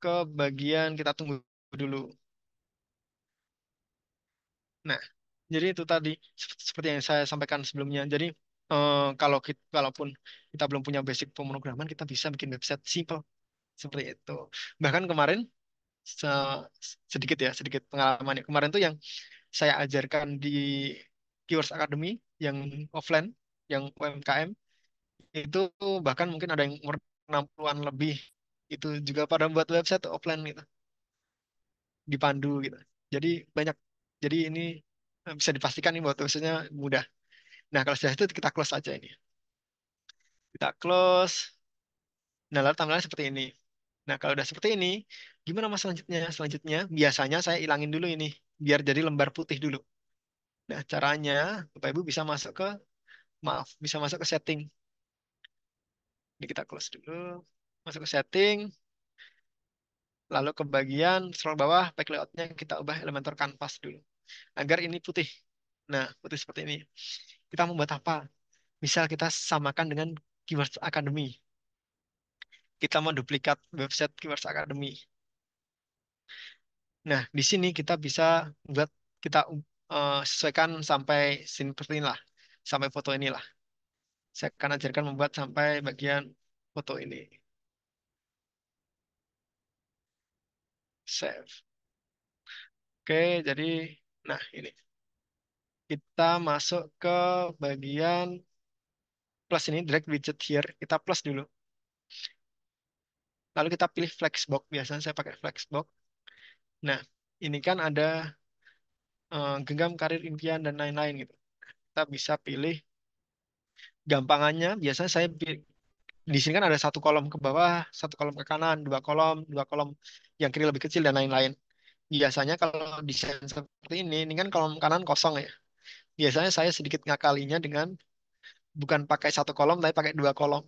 ke bagian kita tunggu dulu. Nah, jadi itu tadi seperti yang saya sampaikan sebelumnya. Jadi kalau kita, walaupun kita belum punya basic pemrograman, kita bisa bikin website simple seperti itu. Bahkan kemarin se- sedikit ya, sedikit pengalamannya. Kemarin tuh yang saya ajarkan di Keywords Academy yang offline, yang UMKM itu bahkan mungkin ada yang umur 60-an lebih itu juga pada buat website offline gitu, dipandu gitu. Jadi banyak. Jadi ini bisa dipastikan nih buat websitenya mudah. Nah, kalau sudah itu kita close aja ini. Kita close. Nah, lalu tampilannya seperti ini. Nah, kalau udah seperti ini, gimana mas selanjutnya? Selanjutnya, biasanya saya ilangin dulu ini, biar jadi lembar putih dulu. Nah, caranya, Bapak Ibu bisa masuk ke, maaf, bisa masuk ke setting. Ini kita close dulu. Masuk ke setting, lalu ke bagian scroll bawah, pack layoutnya kita ubah Elementor Canvas dulu. Agar ini putih. Nah, putih seperti ini. Kita membuat apa? Misal kita samakan dengan Keywords Academy. Kita mau duplikat website Keywords Academy. Nah, di sini kita bisa buat kita sesuaikan sampai sini seperti inilah, sampai foto inilah. Saya akan ajarkan membuat sampai bagian foto ini. Save. Oke, jadi nah ini kita masuk ke bagian plus ini drag widget here. Kita plus dulu. Lalu kita pilih flexbox. Biasanya saya pakai flexbox. Nah, ini kan ada genggam karir impian dan lain-lain gitu. Kita bisa pilih gampangannya. Biasanya saya di sini kan ada satu kolom ke bawah, satu kolom ke kanan, dua kolom yang kiri lebih kecil dan lain-lain. Biasanya kalau desain seperti ini kan kolom kanan kosong ya. Biasanya saya sedikit ngakalinya dengan bukan pakai satu kolom, tapi pakai dua kolom.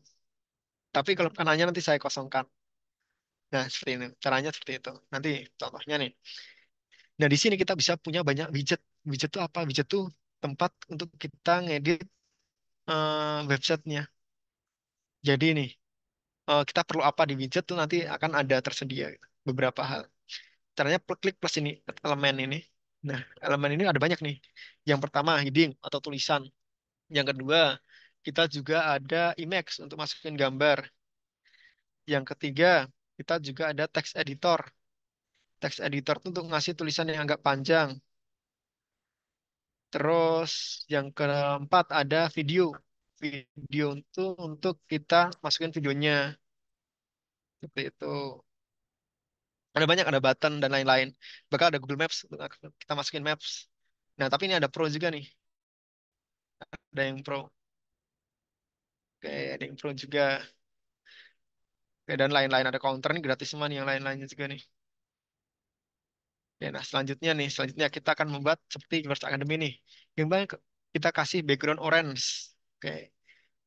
Tapi kolom kanannya nanti saya kosongkan. Nah, seperti ini. Caranya seperti itu. Nanti contohnya nih. Nah, di sini kita bisa punya banyak widget. Widget itu apa? Widget itu tempat untuk kita ngedit websitenya. Jadi nih, kita perlu apa di widget tuh nanti akan ada tersedia gitu. Beberapa hal. Caranya klik plus ini, elemen ini. Nah, elemen ini ada banyak nih. Yang pertama, heading atau tulisan. Yang kedua, kita juga ada Emacs untuk masukin gambar. Yang ketiga, kita juga ada text editor. Text editor itu untuk ngasih tulisan yang agak panjang. Terus yang keempat ada video. Video itu untuk kita masukin videonya. Seperti itu. Ada banyak, ada button dan lain-lain. Bakal ada Google Maps untuk kita masukin Maps. Nah, tapi ini ada Pro juga nih. Ada yang Pro. Oke, ada yang Pro juga. Oke, dan lain-lain. Ada counter nih gratis semua nih yang lain-lainnya juga nih. Oke, nah selanjutnya nih, selanjutnya kita akan membuat seperti Keywords Academy nih. Yang banyak kita kasih background orange. Oke,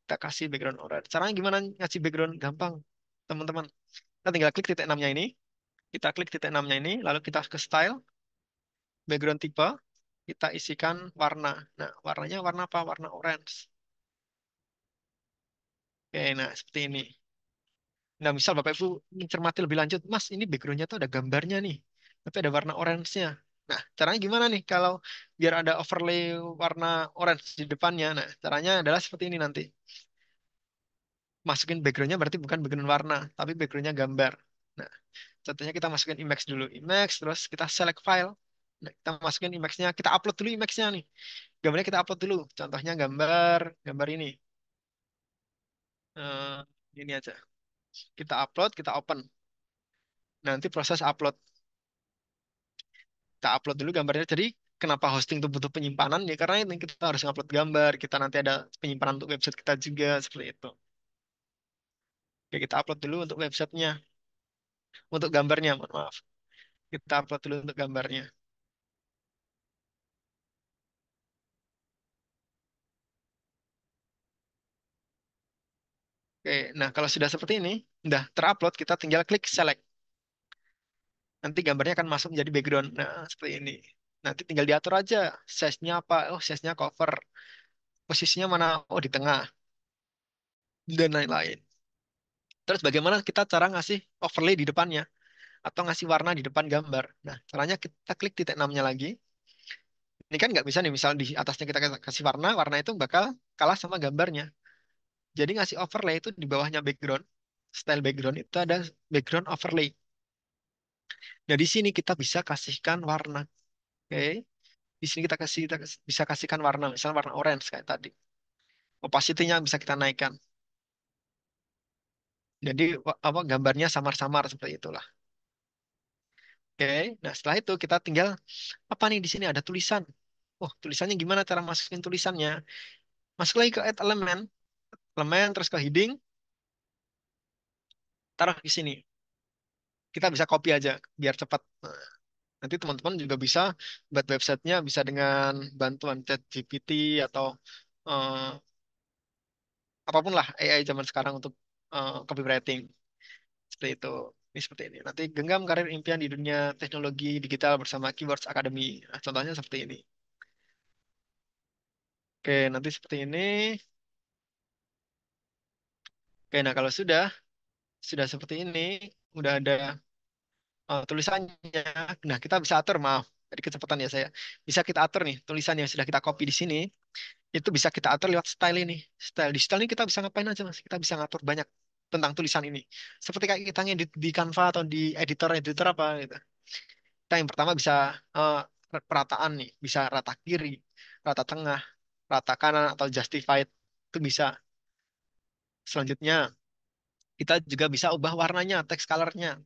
kita kasih background orange. Caranya gimana ngasih background? Gampang, teman-teman. Kita tinggal klik titik enamnya ini. Kita klik titik enamnya ini, lalu kita ke style, background tipe, kita isikan warna. Nah, warnanya warna apa? Warna orange. Oke, nah seperti ini. Nah, misal Bapak Ibu mencermati lebih lanjut, Mas, ini backgroundnya tuh ada gambarnya nih, tapi ada warna orange-nya. Nah, caranya gimana nih kalau biar ada overlay warna orange di depannya? Nah, caranya adalah seperti ini nanti. Masukin backgroundnya berarti bukan background warna, tapi backgroundnya gambar. Nah, contohnya kita masukin image dulu. Image, terus kita select file. Nah, kita masukin image-nya, kita upload dulu image-nya nih. Gambarnya kita upload dulu. Contohnya gambar gambar ini. Eh, ini aja. Kita upload, kita open. Nanti proses upload. Kita upload dulu gambarnya. Jadi kenapa hosting itu butuh penyimpanan? Ya karena ini kita harus upload gambar. Kita nanti ada penyimpanan untuk website kita juga seperti itu. Oke, kita upload dulu untuk websitenya, untuk gambarnya, mohon maaf. Kita upload dulu untuk gambarnya. Oke, nah kalau sudah seperti ini, udah terupload, kita tinggal klik select. Nanti gambarnya akan masuk menjadi background. Nah, seperti ini. Nanti tinggal diatur aja size-nya apa. Oh, size-nya cover. Posisinya mana? Oh, di tengah. Dan lain-lain. Terus bagaimana kita cara ngasih overlay di depannya atau ngasih warna di depan gambar. Nah, caranya kita klik titik 6-nya lagi. Ini kan nggak bisa nih, misal di atasnya kita kasih warna, warna itu bakal kalah sama gambarnya. Jadi ngasih overlay itu di bawahnya background. Style background itu ada background overlay. Nah, di sini kita bisa kasihkan warna. Oke. Di sini bisa kasihkan warna, misalnya warna orange kayak tadi. Opacity-nya bisa kita naikkan. Jadi apa gambarnya samar-samar seperti itulah. Oke. Nah, setelah itu kita tinggal apa nih di sini ada tulisan. Oh, tulisannya gimana cara masukin tulisannya? Masuk lagi ke add elemen, elemen terus ke heading, taruh di sini. Kita bisa copy aja biar cepat. Nah, nanti teman-teman juga bisa buat websitenya bisa dengan bantuan ChatGPT atau eh, apapun lah AI zaman sekarang untuk copywriting seperti itu. Ini seperti ini. Nanti genggam karir impian di dunia teknologi digital bersama Keywords Academy. Nah, contohnya seperti ini. Oke, nanti seperti ini. Oke, nah kalau sudah seperti ini, udah ada tulisannya. Nah, kita bisa atur, maaf, dari kecepatan ya saya. Bisa kita atur nih, tulisan yang sudah kita copy di sini, itu bisa kita atur lewat style ini. Style di style ini kita bisa ngapain aja, Mas? Kita bisa ngatur banyak tentang tulisan ini. Seperti kayak kita ngedit di Canva atau di editor-editor apa gitu. Kita yang pertama bisa eh, perataan nih, bisa rata kiri, rata tengah, rata kanan atau justified. Itu bisa. Selanjutnya, kita juga bisa ubah warnanya, text color-nya.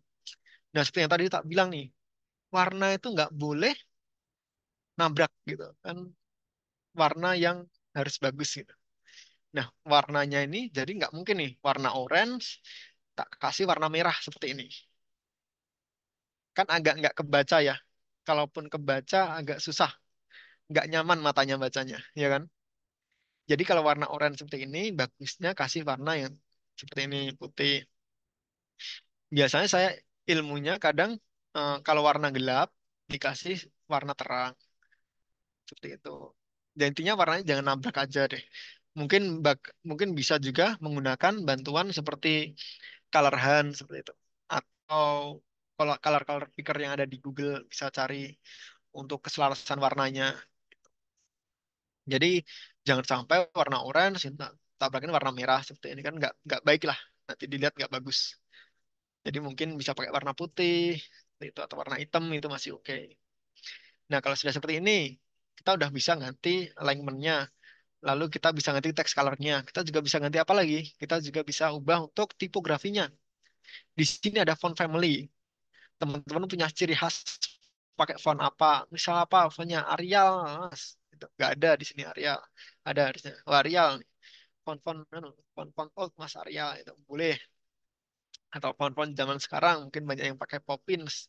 Nah, seperti yang tadi tak bilang nih, warna itu nggak boleh nabrak gitu kan, warna yang harus bagus gitu. Nah, warnanya ini jadi nggak mungkin nih warna orange tak kasih warna merah seperti ini. Kan agak nggak kebaca ya. Kalaupun kebaca agak susah, nggak nyaman matanya bacanya, ya kan? Jadi kalau warna orange seperti ini, bagusnya kasih warna yang seperti ini, putih. Biasanya saya ilmunya kadang kalau warna gelap dikasih warna terang. Seperti itu. Dan intinya warnanya jangan nabrak aja deh. Mungkin mungkin bisa juga menggunakan bantuan seperti color hunt seperti itu. Atau kalau color picker yang ada di Google bisa cari untuk keselarasan warnanya. Jadi jangan sampai warna orange tabrakin warna merah seperti ini kan nggak baik lah. Nanti dilihat nggak bagus. Jadi mungkin bisa pakai warna putih seperti itu atau warna hitam itu masih oke. Nah kalau sudah seperti ini kita udah bisa ganti alignment-nya. Lalu kita bisa ganti text color-nya. Kita juga bisa ganti apa lagi? Kita juga bisa ubah untuk tipografinya. Di sini ada font family. Teman-teman punya ciri khas pakai font apa? Misal apa? Fontnya Arial. Mas. Itu nggak ada di sini Arial. Ada di sini. Oh, Arial nih. Font-font font-font old Mas Arial itu boleh. Atau font-font zaman sekarang mungkin banyak yang pakai Poppins.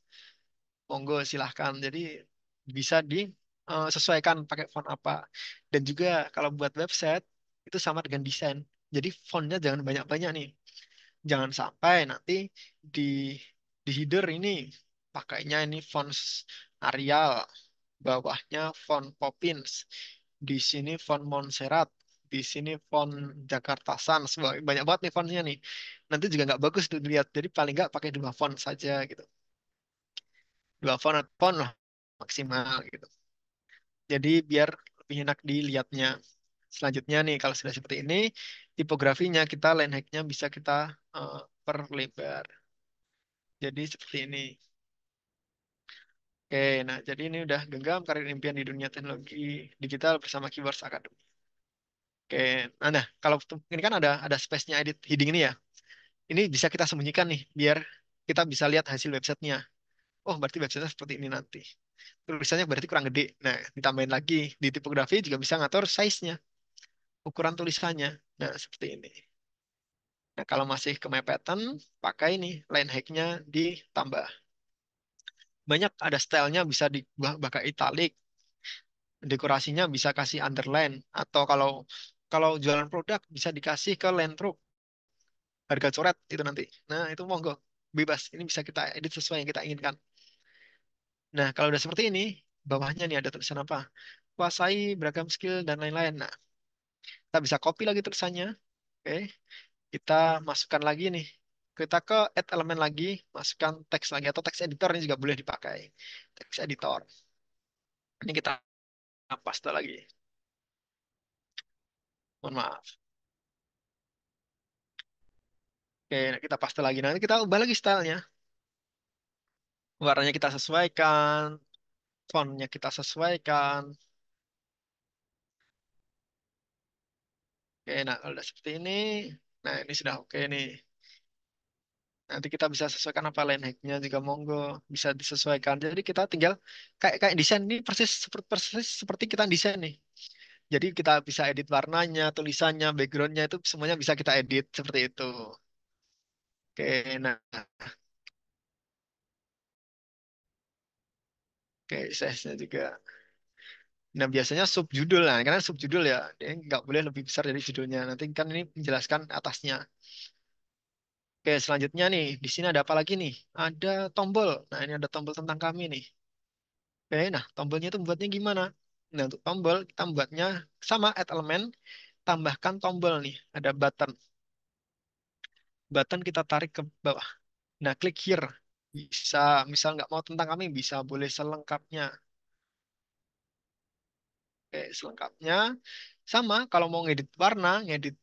Monggo silahkan. Jadi bisa disesuaikan pakai font apa. Dan juga kalau buat website itu sama dengan desain. Jadi fontnya jangan banyak-banyak nih. Jangan sampai nanti di header ini pakainya ini font Arial, bawahnya font Poppins, di sini font Montserrat, di sini font Jakarta Sans. Wah, banyak banget nih fontnya nih. Nanti juga nggak bagus tuh dilihat. Jadi paling nggak pakai dua font saja gitu. Dua font atau font lah maksimal gitu. Jadi biar lebih enak dilihatnya. Selanjutnya nih kalau sudah seperti ini, tipografinya kita line height-nya bisa kita perlebar. Jadi seperti ini. Oke, nah jadi ini udah genggam karir impian di dunia teknologi digital bersama Keywords Academy. Oke, nah kalau ini kan ada space-nya edit heading ini ya. Ini bisa kita sembunyikan nih, biar kita bisa lihat hasil websitenya. Oh, berarti websitenya seperti ini nanti. Tulisannya berarti kurang gede. Nah, ditambahin lagi di tipografi juga bisa ngatur size-nya, ukuran tulisannya. Nah, seperti ini. Nah, kalau masih kemepetan, pakai nih line hack-nya ditambah. Banyak ada stylenya bisa diubah pakai italic, dekorasinya bisa kasih underline, atau kalau kalau jualan produk bisa dikasih ke Lentruk, harga coret itu nanti. Nah, itu monggo, bebas. Ini bisa kita edit sesuai yang kita inginkan. Nah, kalau udah seperti ini, bawahnya nih ada tulisan apa? Kuasai beragam skill dan lain-lain. Nah, kita bisa copy lagi tulisannya. Oke, kita masukkan lagi nih. Kita ke add elemen lagi, masukkan teks lagi atau teks editor ini juga boleh dipakai. Teks editor. Ini kita paste lagi. Mohon maaf. Oke, nah kita paste lagi. Nanti kita ubah lagi stylenya. Warnanya kita sesuaikan, fontnya kita sesuaikan. Oke, nah kalau udah seperti ini, nah ini sudah oke nih. Nanti kita bisa sesuaikan apa line hack-nya juga monggo bisa disesuaikan. Jadi kita tinggal kayak kayak desain ini persis seperti kita desain nih. Jadi kita bisa edit warnanya, tulisannya, backgroundnya itu semuanya bisa kita edit seperti itu. Oke, nah, oke, size-nya juga. Nah, biasanya subjudul lah, karena subjudul ya, dia nggak boleh lebih besar dari judulnya. Nanti kan ini menjelaskan atasnya. Oke, selanjutnya nih, di sini ada apa lagi nih? Ada tombol. Nah, ini ada tombol tentang kami nih. Oke, nah tombolnya itu buatnya gimana? Nah, untuk tombol kita buatnya sama add element, tambahkan tombol nih. Ada button. Button kita tarik ke bawah. Nah, klik here. Bisa, misal nggak mau tentang kami, bisa boleh selengkapnya. Oke, selengkapnya. Sama, kalau mau ngedit warna, ngedit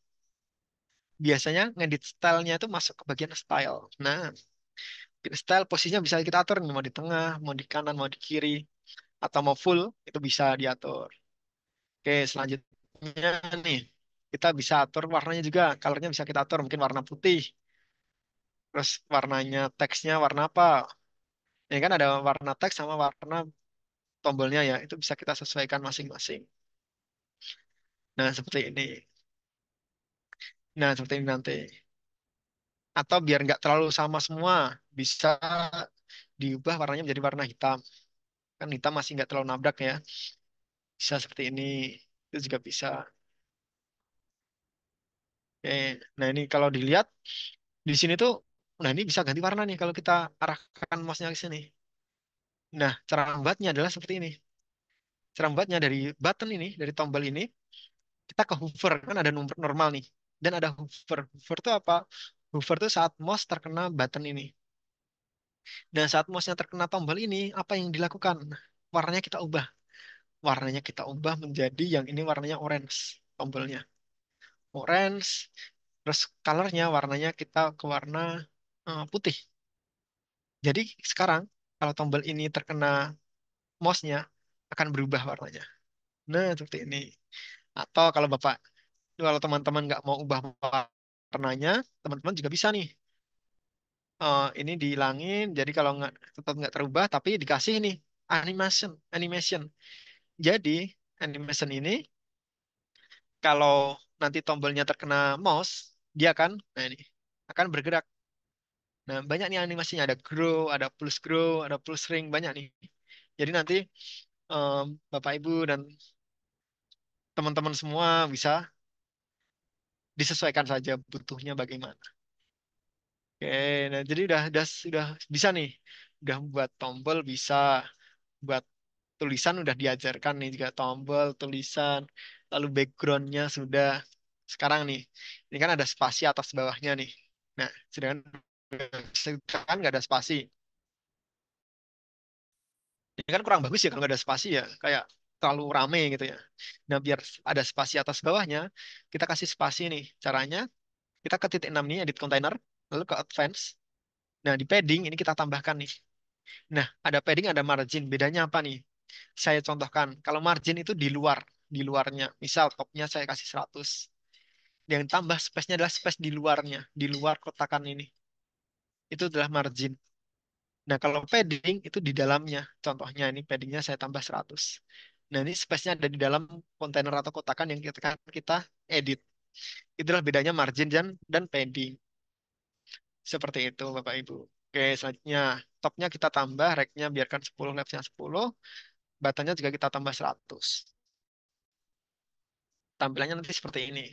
biasanya ngedit stylenya itu masuk ke bagian style. Nah, style posisinya bisa kita atur nih, mau di tengah, mau di kanan, mau di kiri, atau mau full, itu bisa diatur. Oke, selanjutnya nih, kita bisa atur warnanya juga. Colornya bisa kita atur, mungkin warna putih. Terus warnanya, teksnya warna apa? Ini kan ada warna teks sama warna tombolnya ya. Itu bisa kita sesuaikan masing-masing. Nah, seperti ini. Nah, seperti ini nanti. Atau biar nggak terlalu sama semua, bisa diubah warnanya menjadi warna hitam. Kan hitam masih nggak terlalu nabrak ya. Bisa seperti ini. Itu juga bisa. Oke. Nah, ini kalau dilihat, di sini tuh, nah ini bisa ganti warna nih kalau kita arahkan mouse-nya ke sini. Nah, cara membuatnya adalah seperti ini. Cara membuatnya dari button ini, dari tombol ini, kita ke hover. Kan ada nomor normal nih. Dan ada hover. Hover itu apa? Hover itu saat mouse terkena button ini. Dan saat mouse-nya terkena tombol ini, apa yang dilakukan? Warnanya kita ubah. Warnanya kita ubah menjadi yang ini warnanya orange. Tombolnya. Orange. Terus colornya, warnanya kita ke warna putih. Jadi sekarang, kalau tombol ini terkena mouse-nya, akan berubah warnanya. Nah, seperti ini. Atau kalau teman-teman nggak mau ubah warnanya, teman-teman juga bisa nih. Ini dihilangin, jadi kalau nggak tetap nggak terubah, tapi dikasih nih animation, animation. Jadi animation ini kalau nanti tombolnya terkena mouse, dia akan, nah ini akan bergerak. Nah, banyak nih animasinya, ada grow, ada plus grow, ada plus ring, banyak nih. Jadi nanti em, Bapak Ibu dan teman-teman semua bisa disesuaikan saja butuhnya bagaimana. Oke, nah jadi sudah bisa nih, udah buat tombol bisa, buat tulisan udah diajarkan nih juga tombol, tulisan, lalu backgroundnya sudah. Sekarang nih, ini kan ada spasi atas bawahnya nih. Nah, sedangkan kan nggak ada spasi. Ini kan kurang bagus ya kalau nggak ada spasi ya, kayak terlalu rame gitu ya. Nah, biar ada spasi atas bawahnya, kita kasih spasi nih. Caranya, kita ke titik 6 nih, edit container, lalu ke advance. Nah, di padding ini kita tambahkan nih. Nah, ada padding, ada margin. Bedanya apa nih? Saya contohkan. Kalau margin itu di luar, di luarnya. Misal topnya saya kasih 100. Yang tambah space-nya adalah space di luarnya, di luar kotakan ini. Itu adalah margin. Nah, kalau padding itu di dalamnya. Contohnya ini paddingnya saya tambah 100. Nah, ini space-nya ada di dalam kontainer atau kotakan yang kita edit. Itulah bedanya margin dan padding. Seperti itu, Bapak Ibu. Oke, selanjutnya topnya kita tambah, rack-nya biarkan 10, left-nya 10, batanya juga kita tambah 100. Tampilannya nanti seperti ini.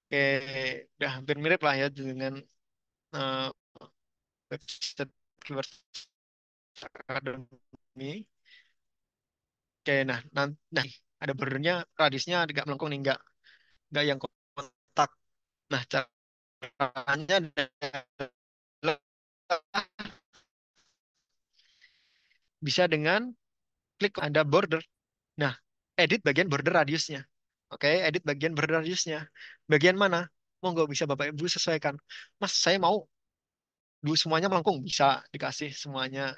Oke, udah hampir mirip lah ya dengan eh, website Keywords Academy. Oke, nah, ada bordernya, radiusnya agak melengkung nih, nggak yang kotak. Nah, caranya adalah bisa dengan klik ada border. Nah, edit bagian border radiusnya. Oke, edit bagian border radiusnya. Bagian mana? Monggo bisa Bapak Ibu sesuaikan. Mas, saya mau semuanya melengkung. Bisa dikasih semuanya.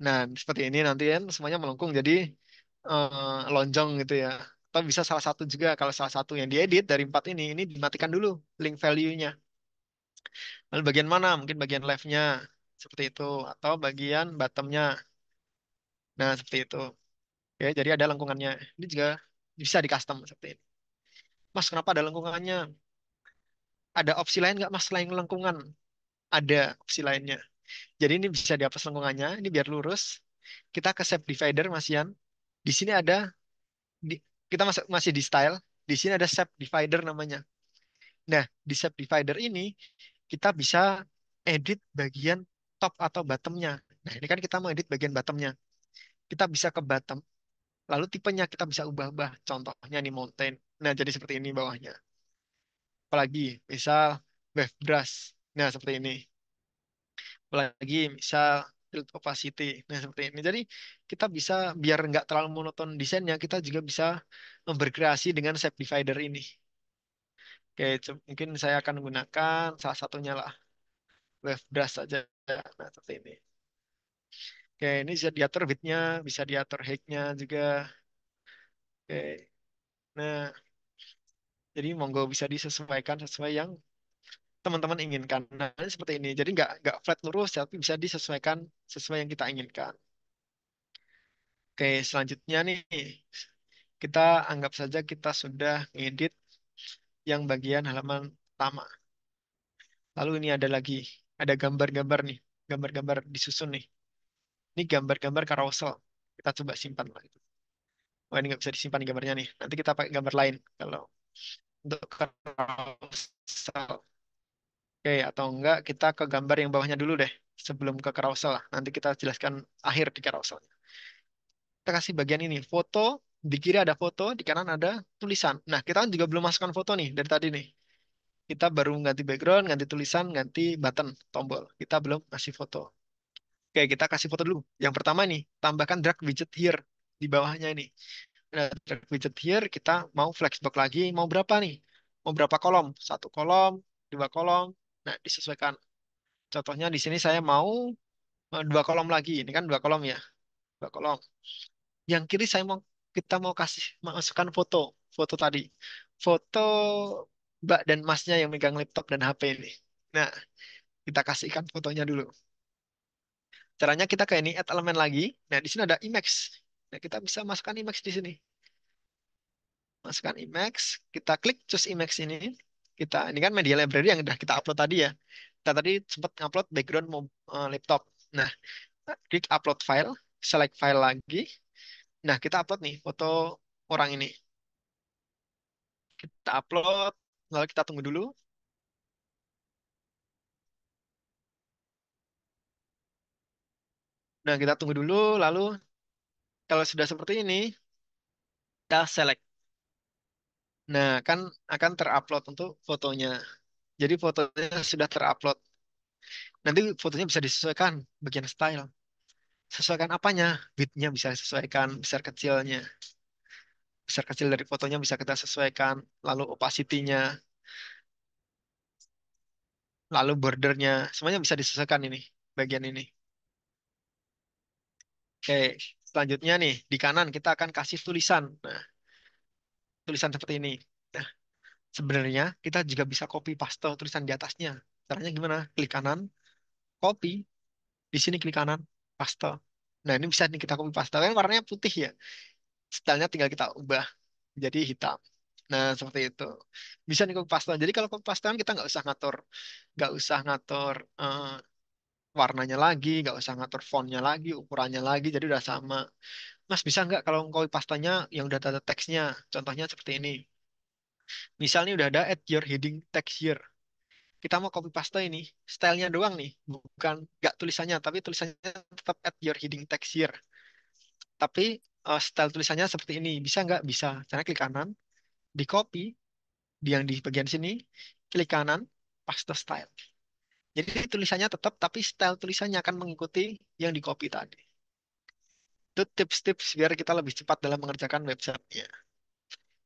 Nah, seperti ini nanti kan semuanya melengkung jadi lonjong gitu ya. Atau bisa salah satu juga. Kalau salah satu yang diedit dari empat ini dimatikan dulu link value-nya. Lalu bagian mana? Mungkin bagian left-nya. Seperti itu. Atau bagian bottom-nya. Nah, seperti itu. Oke, jadi ada lengkungannya. Ini juga bisa di custom seperti ini. Mas, kenapa ada lengkungannya? Ada opsi lain nggak Mas selain lengkungan? Ada opsi lainnya. Jadi ini bisa dihapus lengkungannya. Ini biar lurus. Kita ke shape divider, Mas Yan. Di sini ada, di, kita masih di style. Di sini ada shape divider namanya. Nah, di shape divider ini kita bisa edit bagian top atau bottomnya. Nah, ini kan kita mau edit bagian bottomnya. Kita bisa ke bottom. Lalu tipenya kita bisa ubah-ubah. Contohnya nih mountain. Nah, jadi seperti ini bawahnya. Apalagi misal wave brush. Nah, seperti ini. Apalagi misal tilt opacity. Nah, seperti ini. Jadi kita bisa biar nggak terlalu monoton desainnya, kita juga bisa berkreasi dengan shape divider ini. Oke, mungkin saya akan menggunakan salah satunya lah, wave brush saja. Nah, seperti ini. Oke, ini bisa diatur width-nya, bisa diatur height-nya juga. Oke, nah jadi monggo bisa disesuaikan sesuai yang teman-teman inginkan. Nah, ini seperti ini. Jadi nggak flat lurus, tapi bisa disesuaikan sesuai yang kita inginkan. Oke, selanjutnya nih, kita anggap saja kita sudah ngedit yang bagian halaman pertama. Lalu ini ada lagi, ada gambar-gambar nih, gambar-gambar disusun nih. Ini gambar-gambar carousel. Kita coba simpan lah itu. Wah, ini nggak bisa disimpan nih gambarnya nih. Nanti kita pakai gambar lain. Kalau untuk carousel. Oke, atau enggak kita ke gambar yang bawahnya dulu deh. Sebelum ke carousel lah. Nanti kita jelaskan akhir di carousel. Kita kasih bagian ini, foto. Di kiri ada foto, di kanan ada tulisan. Nah, kita kan juga belum masukkan foto nih dari tadi nih. Kita baru ganti background, ganti tulisan, ganti button, tombol. Kita belum kasih foto. Oke, kita kasih foto dulu. Yang pertama nih, tambahkan drag widget here di bawahnya ini. Nah, drag widget here, kita mau flexbox lagi, mau berapa nih? Mau berapa kolom? Satu kolom, dua kolom. Nah, disesuaikan. Contohnya di sini saya mau dua kolom lagi. Ini kan dua kolom ya, dua kolom. Yang kiri kita mau kasih masukkan foto, foto tadi, foto Mbak dan Masnya yang megang laptop dan HP ini. Nah, kita kasihkan fotonya dulu. Caranya kita ke ini add elemen lagi. Nah, di sini ada image. Nah, kita bisa masukkan image di sini. Masukkan image, kita klik choose image ini. Ini kan media library yang udah kita upload tadi ya. Kita tadi sempat upload background laptop. Nah, klik upload file, select file lagi. Nah, kita upload nih foto orang ini. Kita upload, lalu kita tunggu dulu. Nah, kita tunggu dulu, lalu kalau sudah seperti ini, kita select. Nah, kan akan terupload untuk fotonya. Jadi fotonya sudah terupload. Nanti fotonya bisa disesuaikan bagian style. Sesuaikan apanya? Width-nya bisa disesuaikan, besar kecilnya. Besar kecil dari fotonya bisa kita sesuaikan. Lalu opacity-nya, lalu bordernya. Semuanya bisa disesuaikan ini, bagian ini. Oke, selanjutnya nih di kanan kita akan kasih tulisan. Nah, tulisan seperti ini. Nah, sebenarnya kita juga bisa copy paste tulisan di atasnya. Caranya gimana? Klik kanan, copy. Di sini klik kanan, paste. Nah, ini bisa nih kita copy paste. Kan warnanya putih ya. Stylenya tinggal kita ubah jadi hitam. Nah, seperti itu. Bisa nih copy paste. Jadi kalau copy paste kan kita nggak usah ngatur warnanya lagi, nggak usah ngatur fontnya lagi, ukurannya lagi. Jadi udah sama. Mas bisa nggak kalau copy pastanya yang udah ada teksnya? Contohnya seperti ini. Misalnya udah ada add your heading text here. Kita mau copy paste ini, stylenya doang nih, bukan nggak tulisannya, tapi tulisannya tetap add your heading text here. Tapi style tulisannya seperti ini, bisa nggak? Bisa. Caranya klik kanan, di copy, di yang di bagian sini, klik kanan, paste style. Jadi tulisannya tetap, tapi style tulisannya akan mengikuti yang di copy tadi. Itu tips-tips biar kita lebih cepat dalam mengerjakan website-nya.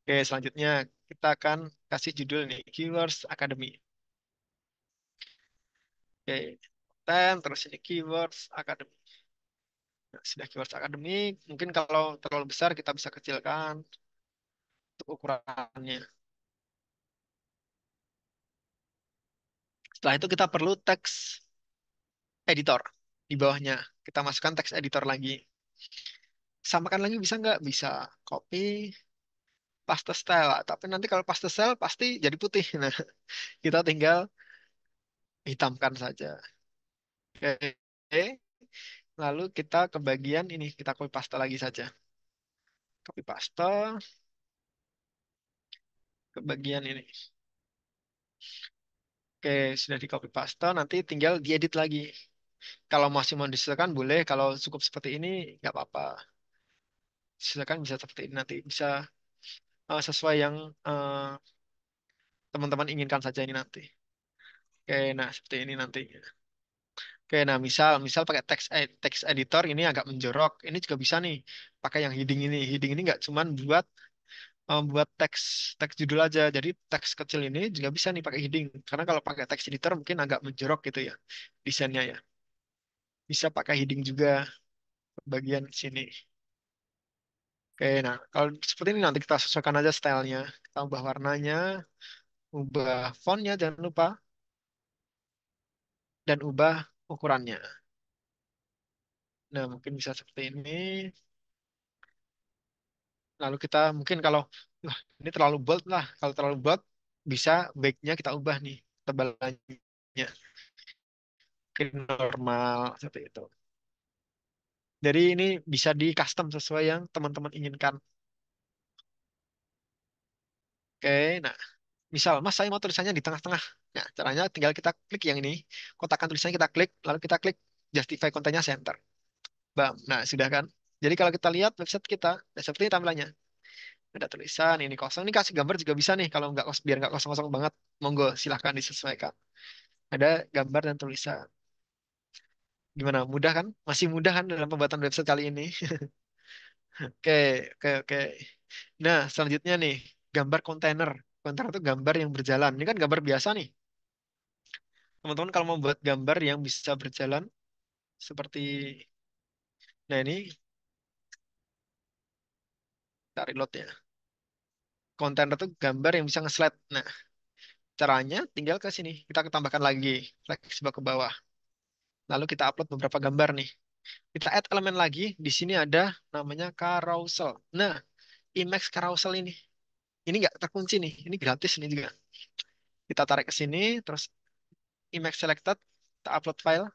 Oke, selanjutnya kita akan kasih judul nih, Keywords Academy. Oke, terus ini Keywords Academy. Nah, sudah Keywords Academy, mungkin kalau terlalu besar kita bisa kecilkan untuk ukurannya. Setelah itu kita perlu teks editor di bawahnya. Kita masukkan teks editor lagi. Samakan lagi bisa nggak? Bisa. Copy, paste style. Tapi nanti kalau paste style pasti jadi putih. Nah, kita tinggal hitamkan saja. Oke. Lalu kita ke bagian ini, kita copy paste lagi saja. Copy paste ke bagian ini. Oke, sudah di copy paste, nanti tinggal diedit lagi. Kalau masih mau disesuaikan boleh, kalau cukup seperti ini nggak apa-apa. Silakan bisa seperti ini nanti, bisa sesuai yang eh, teman-teman inginkan saja ini nanti. Oke, nah seperti ini nanti. Oke, nah misal misal pakai teks editor ini agak menjorok. Ini juga bisa nih pakai yang heading ini. Heading ini nggak cuman buat teks teks judul aja. Jadi teks kecil ini juga bisa nih pakai heading. Karena kalau pakai teks editor mungkin agak menjorok gitu ya desainnya ya. Bisa pakai heading juga bagian sini. Oke, nah kalau seperti ini nanti kita sesuaikan aja stylenya. Kita ubah warnanya, ubah fontnya jangan lupa, dan ubah ukurannya. Nah, mungkin bisa seperti ini. Lalu kita mungkin kalau wah, ini terlalu bold lah. Kalau terlalu bold bisa backnya kita ubah nih tebalannya ke normal seperti itu. Jadi ini bisa di custom sesuai yang teman-teman inginkan. Oke, nah misal Mas saya mau tulisannya di tengah-tengah. Nah, caranya tinggal kita klik yang ini, kotakan tulisannya kita klik, lalu kita klik justify kontennya center. Bam. Nah, sudah kan? Jadi kalau kita lihat website kita, nah seperti ini tampilannya. Ada tulisan ini kosong. Ini kasih gambar juga bisa nih kalau nggak biar nggak kosong-kosong banget. Monggo silahkan disesuaikan. Ada gambar dan tulisan. Gimana? Mudah kan? Masih mudah kan dalam pembuatan website kali ini? Oke, oke, oke. Nah, selanjutnya nih, gambar kontainer. Kontainer itu gambar yang berjalan. Ini kan gambar biasa nih. Teman-teman kalau mau buat gambar yang bisa berjalan seperti, nah ini cari load ya. Kontainer itu gambar yang bisa nge-slide. Nah, caranya tinggal ke sini. Kita tambahkan lagi fleksibel ke bawah. Lalu kita upload beberapa gambar nih. Kita add elemen lagi. Di sini ada namanya carousel. Nah, Emacs carousel ini. Ini nggak terkunci nih. Ini gratis ini juga. Kita tarik ke sini, terus Emacs selected. Kita upload file.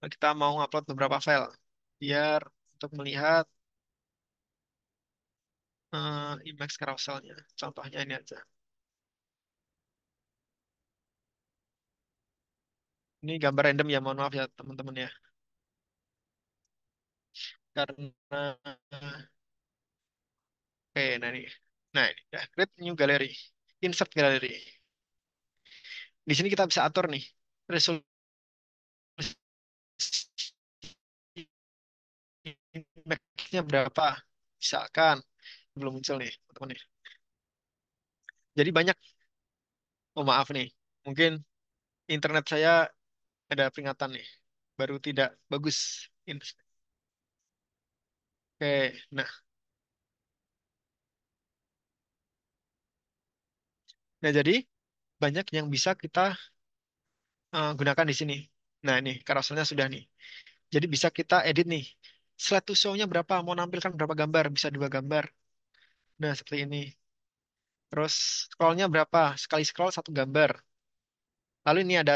Kita mau upload beberapa file. Biar untuk melihat Emacs carouselnya. Contohnya ini aja. Ini gambar random ya, mohon maaf ya teman-teman ya. Karena, oke, nah ini. Nah ini, ya, create new gallery. Insert gallery. Di sini kita bisa atur nih resolusi max-nya berapa. Misalkan belum muncul nih, teman-teman nih. Jadi banyak, oh maaf nih, mungkin internet saya ada peringatan nih, baru tidak bagus Oke, nah, jadi banyak yang bisa kita gunakan di sini. Nah, ini carouselnya sudah nih. Jadi bisa kita edit nih. Slide to show-nya berapa? Mau nampilkan berapa gambar? Bisa dua gambar. Nah, seperti ini. Terus scroll-nya berapa? Sekali scroll satu gambar. Lalu ini ada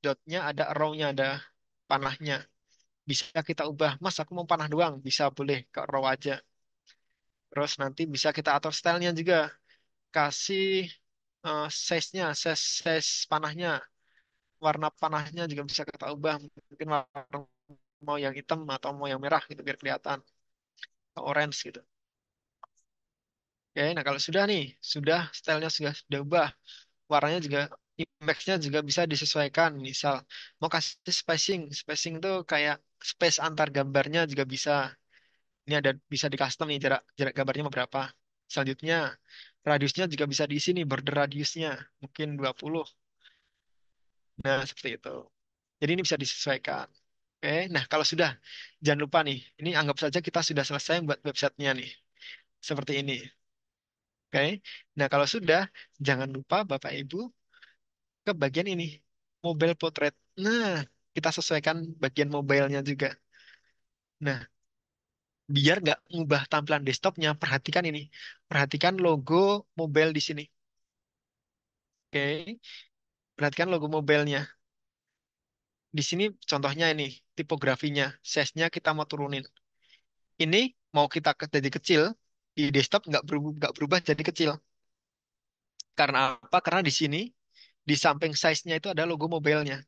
dotnya, ada arrow-nya, ada panahnya. Bisa kita ubah. Mas, aku mau panah doang. Bisa, boleh. Ke arrow aja. Terus nanti bisa kita atur stylenya juga. Kasih size-nya, size panahnya. Warna panahnya juga bisa kita ubah. Mungkin warna mau yang hitam atau mau yang merah gitu biar kelihatan. Orange gitu. Oke, nah kalau sudah nih, stylenya sudah ubah, warnanya juga, image-nya juga bisa disesuaikan. Misal mau kasih spacing, spacing tuh kayak space antar gambarnya juga bisa. Ini ada bisa di custom nih jarak jarak gambarnya mau berapa. Selanjutnya radiusnya juga bisa di sini border radiusnya mungkin 20. Nah, seperti itu. Jadi ini bisa disesuaikan. Oke, nah kalau sudah, jangan lupa nih, ini anggap saja kita sudah selesai buat websitenya nih. Seperti ini. Oke. Nah, kalau sudah, jangan lupa Bapak Ibu ke bagian ini, mobile portrait. Nah, kita sesuaikan bagian mobilenya juga. Nah, biar nggak ngubah tampilan desktopnya, perhatikan ini. Perhatikan logo mobile di sini. Oke. Perhatikan logo mobilenya. Di sini contohnya ini, tipografinya. Size-nya kita mau turunin. Ini mau kita jadi kecil, di desktop nggak berubah jadi kecil. Karena apa? Karena di sini, di samping size-nya itu ada logo mobilenya.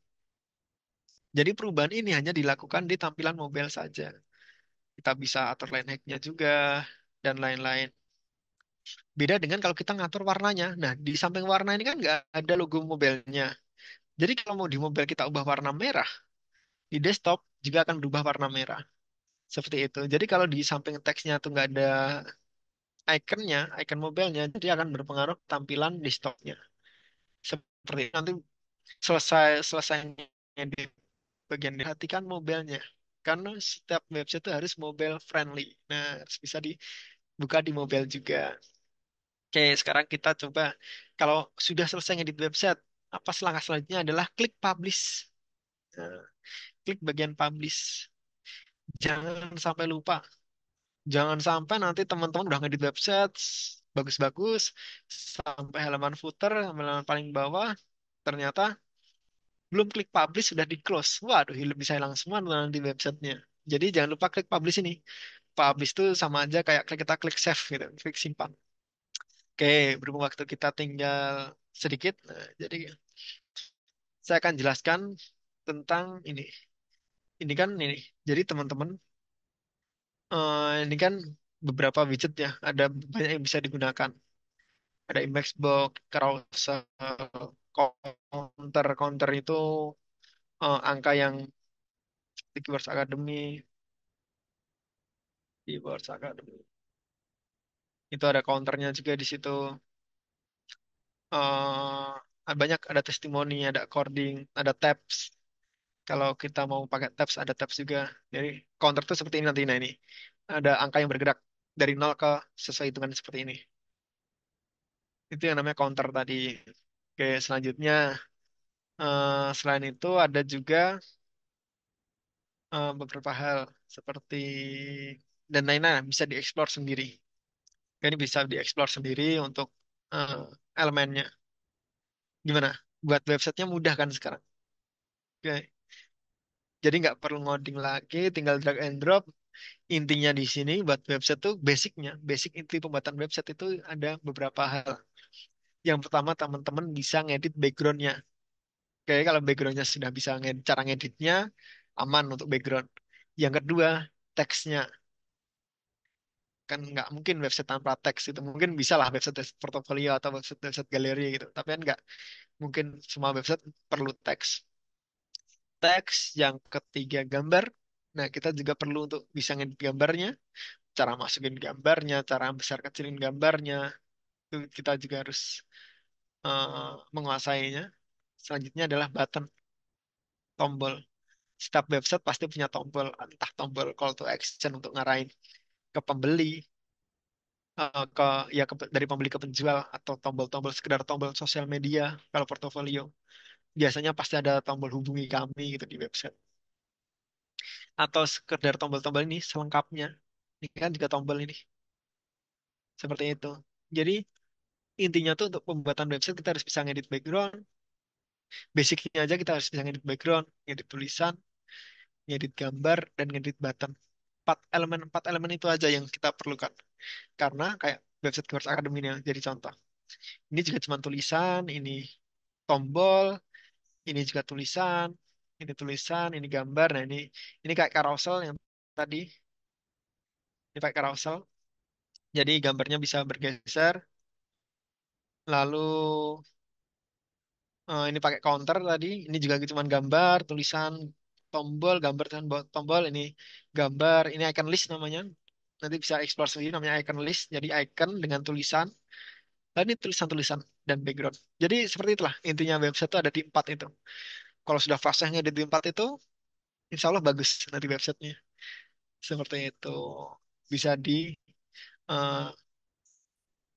Jadi perubahan ini hanya dilakukan di tampilan mobile saja. Kita bisa atur line height-nya juga dan lain-lain. Beda dengan kalau kita ngatur warnanya. Nah, di samping warna ini kan nggak ada logo mobilenya. Jadi kalau mau di mobile kita ubah warna merah, di desktop juga akan berubah warna merah. Seperti itu. Jadi kalau di samping teksnya tuh nggak ada ikonnya, icon mobilenya, dia akan berpengaruh tampilan desktopnya. Seperti itu. Nanti selesai selesai ngedit bagian perhatikan mobilenya. Karena setiap website itu harus mobile friendly. Nah, harus bisa dibuka di mobile juga. Oke, sekarang kita coba. Kalau sudah selesai ngedit website, apa langkah selanjutnya adalah klik publish. Nah, klik bagian publish. Jangan sampai lupa. Jangan sampai nanti teman-teman udah ngedit website bagus-bagus sampai halaman footer, halaman paling bawah, ternyata belum klik publish sudah di close. Waduh, bisa hilang semua nanti websitenya. Jadi jangan lupa klik publish ini. Publish itu sama aja kayak kita klik save gitu, klik simpan. Oke, berhubung waktu kita tinggal sedikit, nah, jadi saya akan jelaskan tentang ini. Ini kan ini. Jadi teman-teman, ini kan beberapa widget ya, ada banyak yang bisa digunakan. Ada image box, carousel, counter, counter itu angka yang di Keywords Academy, Keywords Academy. Itu ada counternya juga di situ. Banyak ada testimoni, ada coding, ada tabs. Kalau kita mau pakai tabs, ada tabs juga. Jadi counter itu seperti ini nanti. Nah ini ada angka yang bergerak dari nol ke sesuai hitungan seperti ini. Itu yang namanya counter tadi. Oke, selanjutnya selain itu ada juga beberapa hal seperti dan lain-lain bisa dieksplor sendiri. Ini bisa dieksplor sendiri untuk eh, elemennya. Gimana? Buat websitenya mudah kan sekarang? Oke. Jadi nggak perlu ngoding lagi, tinggal drag and drop. Intinya di sini buat website tuh basicnya, basic inti pembuatan website itu ada beberapa hal. Yang pertama teman-teman bisa ngedit backgroundnya. Kayak kalau backgroundnya sudah bisa ngedit, cara ngeditnya aman untuk background. Yang kedua teksnya, kan nggak mungkin website tanpa teks itu. Mungkin bisa lah website portofolio atau website website galeri gitu. Tapi kan nggak mungkin semua website perlu teks. Teks yang ketiga gambar. Nah, kita juga perlu untuk bisa ngedit gambarnya, cara masukin gambarnya, cara besar kecilin gambarnya, itu kita juga harus menguasainya. Selanjutnya adalah button, tombol. Setiap website pasti punya tombol, entah tombol call to action untuk ngarahin ke pembeli, ke ya dari pembeli ke penjual, atau tombol-tombol sekedar tombol sosial media kalau portofolio. Biasanya pasti ada tombol hubungi kami gitu di website. Atau sekedar tombol-tombol ini selengkapnya. Ini kan juga tombol ini. Seperti itu. Jadi intinya tuh untuk pembuatan website kita harus bisa ngedit background. Basicnya aja kita harus bisa ngedit background, ngedit tulisan, ngedit gambar, dan ngedit button. Empat elemen itu aja yang kita perlukan. Karena kayak website Keywords Academy ini yang jadi contoh. Ini juga cuma tulisan, ini tombol, ini juga tulisan, ini gambar. Nah, ini kayak carousel yang tadi, ini pakai carousel. Jadi gambarnya bisa bergeser. Lalu ini pakai counter tadi. Ini juga cuma gambar, tulisan, tombol, gambar dan tombol. Ini gambar, ini icon list namanya. Nanti bisa explore sendiri namanya icon list. Jadi icon dengan tulisan. Dan ini tulisan-tulisan dan background. Jadi seperti itulah intinya website itu ada di empat itu. Kalau sudah fasihnya ada di empat itu, insya Allah bagus nanti websitenya. Seperti itu. Bisa di eh,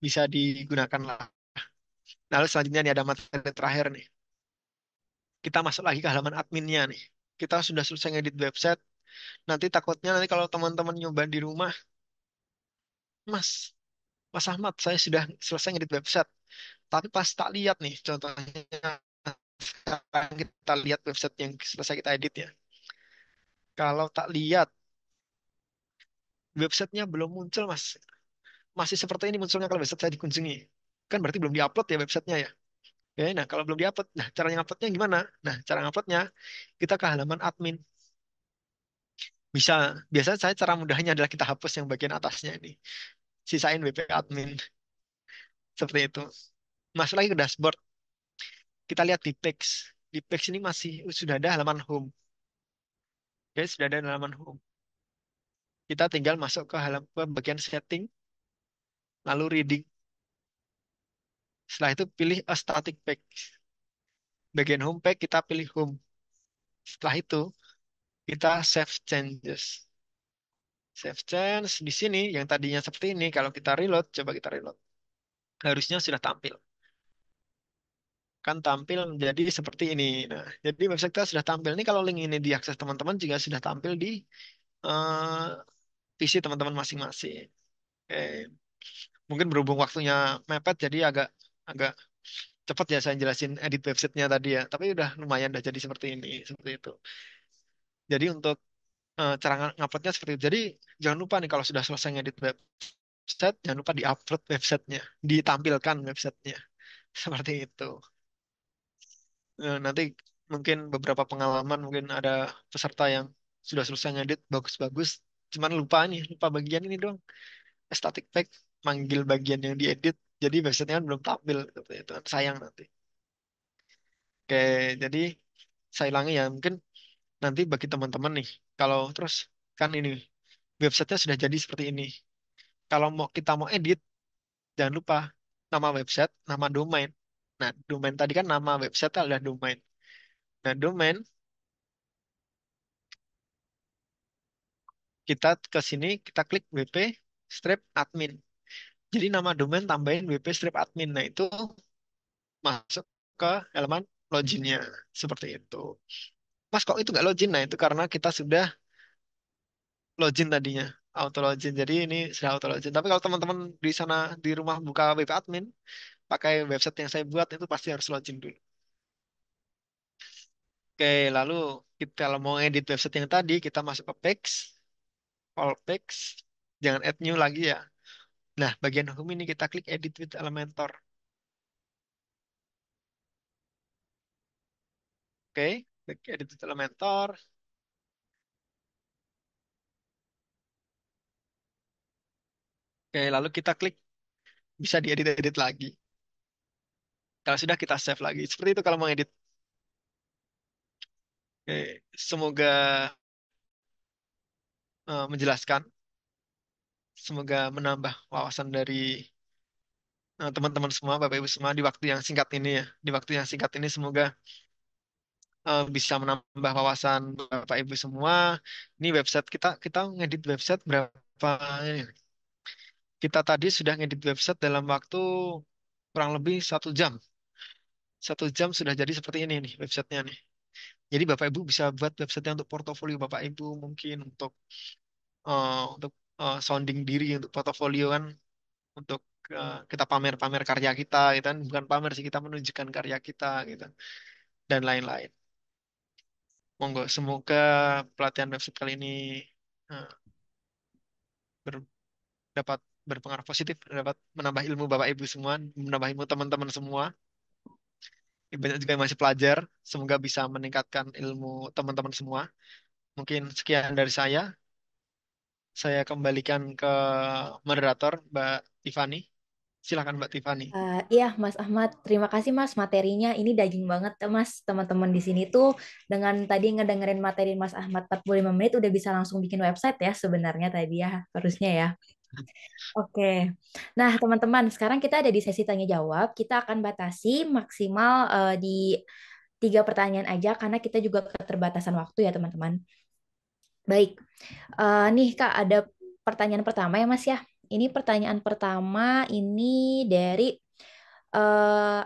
bisa digunakan lah. Lalu selanjutnya nih ada materi terakhir nih. Kita masuk lagi ke halaman adminnya nih. Kita sudah selesai ngedit website. Nanti takutnya nanti kalau teman-teman nyoba di rumah, Mas, Mas Ahmad, saya sudah selesai ngedit website. Tapi pas tak lihat nih, contohnya sekarang kita lihat website yang selesai kita edit ya. Kalau tak lihat, websitenya belum muncul, Mas. Masih seperti ini munculnya kalau website saya dikunjungi. Kan berarti belum diupload ya websitenya ya. Oke, nah kalau belum diupload, nah cara nguploadnya gimana? Nah, cara nguploadnya kita ke halaman admin. Bisa, biasanya saya cara mudahnya adalah kita hapus yang bagian atasnya ini. Sisain WP admin. Seperti itu. Masuk lagi ke dashboard. Kita lihat di page. Di page ini masih sudah ada halaman home. Oke, sudah ada halaman home. Kita tinggal masuk ke ke bagian setting, lalu reading. Setelah itu pilih a static page. Bagian home page kita pilih home. Setelah itu kita save changes. Save change di sini yang tadinya seperti ini, kalau kita reload, coba kita reload. Harusnya sudah tampil. Kan tampil menjadi seperti ini. Nah, jadi website kita sudah tampil. Ini kalau link ini diakses teman-teman juga sudah tampil di eh, PC teman-teman masing-masing. Oke. Mungkin berhubung waktunya mepet, jadi agak agak cepat ya saya jelasin edit websitenya tadi ya. Tapi udah lumayan udah jadi seperti ini, seperti itu. Jadi untuk cara nguploadnya seperti itu. Jadi jangan lupa nih kalau sudah selesai ngedit website, jangan lupa diupload websitenya, ditampilkan websitenya. Seperti itu. Nanti mungkin beberapa pengalaman, mungkin ada peserta yang sudah selesai ngedit bagus-bagus, cuman lupa nih, lupa bagian ini doang. Static tag manggil bagian yang diedit, jadi websitenya kan belum tampil, seperti itu kan sayang nanti. Oke, jadi saya ulangi ya, mungkin nanti bagi teman-teman nih, kalau terus kan ini websitenya sudah jadi seperti ini. Kalau kita mau edit, jangan lupa nama website, nama domain. Nah, domain tadi kan nama website adalah domain. Nah, domain kita ke sini, kita klik WP strip admin. Jadi nama domain tambahin WP strip admin. Nah, itu masuk ke elemen loginnya. Seperti itu. Mas, kok itu nggak login? Nah, itu karena kita sudah login tadinya. Auto login. Jadi ini sudah auto login. Tapi kalau teman-teman di sana di rumah buka WP admin, pakai website yang saya buat, itu pasti harus login dulu. Oke, lalu kita kalau mau edit website yang tadi, kita masuk ke page, all page, jangan add new lagi ya. Nah, bagian home ini kita klik edit with Elementor. Oke, klik edit with Elementor. Oke, lalu kita klik bisa diedit-edit lagi. Kalau sudah kita save lagi. Seperti itu kalau mau edit. Oke, semoga menjelaskan, semoga menambah wawasan dari teman-teman semua, Bapak Ibu semua di waktu yang singkat ini ya. Di waktu yang singkat ini semoga bisa menambah wawasan Bapak Ibu semua. Ini website kita kita ngedit website berapa ini? Kita tadi sudah ngedit website dalam waktu kurang lebih 1 jam. 1 jam sudah jadi seperti ini nih websitenya nih. Jadi Bapak Ibu bisa buat websitenya untuk portofolio Bapak Ibu mungkin untuk sounding diri untuk portofolio kan untuk kita pamer-pamer karya kita gitu kan bukan pamer sih kita menunjukkan karya kita gitu dan lain-lain. Monggo semoga pelatihan website kali ini eh, ber- dapat berpengaruh positif, dapat menambah ilmu Bapak Ibu semua, menambah ilmu teman-teman semua. Banyak juga yang masih pelajar, semoga bisa meningkatkan ilmu teman-teman semua. Mungkin sekian dari saya. Saya kembalikan ke moderator Mbak Tiffany. Silakan Mbak Tiffany. Iya, Mas Ahmad, terima kasih Mas materinya. Ini daging banget ya, Mas. Teman-teman di sini tuh dengan tadi ngedengerin materi Mas Ahmad 45 menit udah bisa langsung bikin website ya sebenarnya tadi ya harusnya ya. Oke. Nah, teman-teman, sekarang kita ada di sesi tanya jawab. Kita akan batasi maksimal di 3 pertanyaan aja karena kita juga keterbatasan waktu ya, teman-teman. Baik. Nih Kak, ada pertanyaan pertama ya Mas ya. Ini pertanyaan pertama ini dari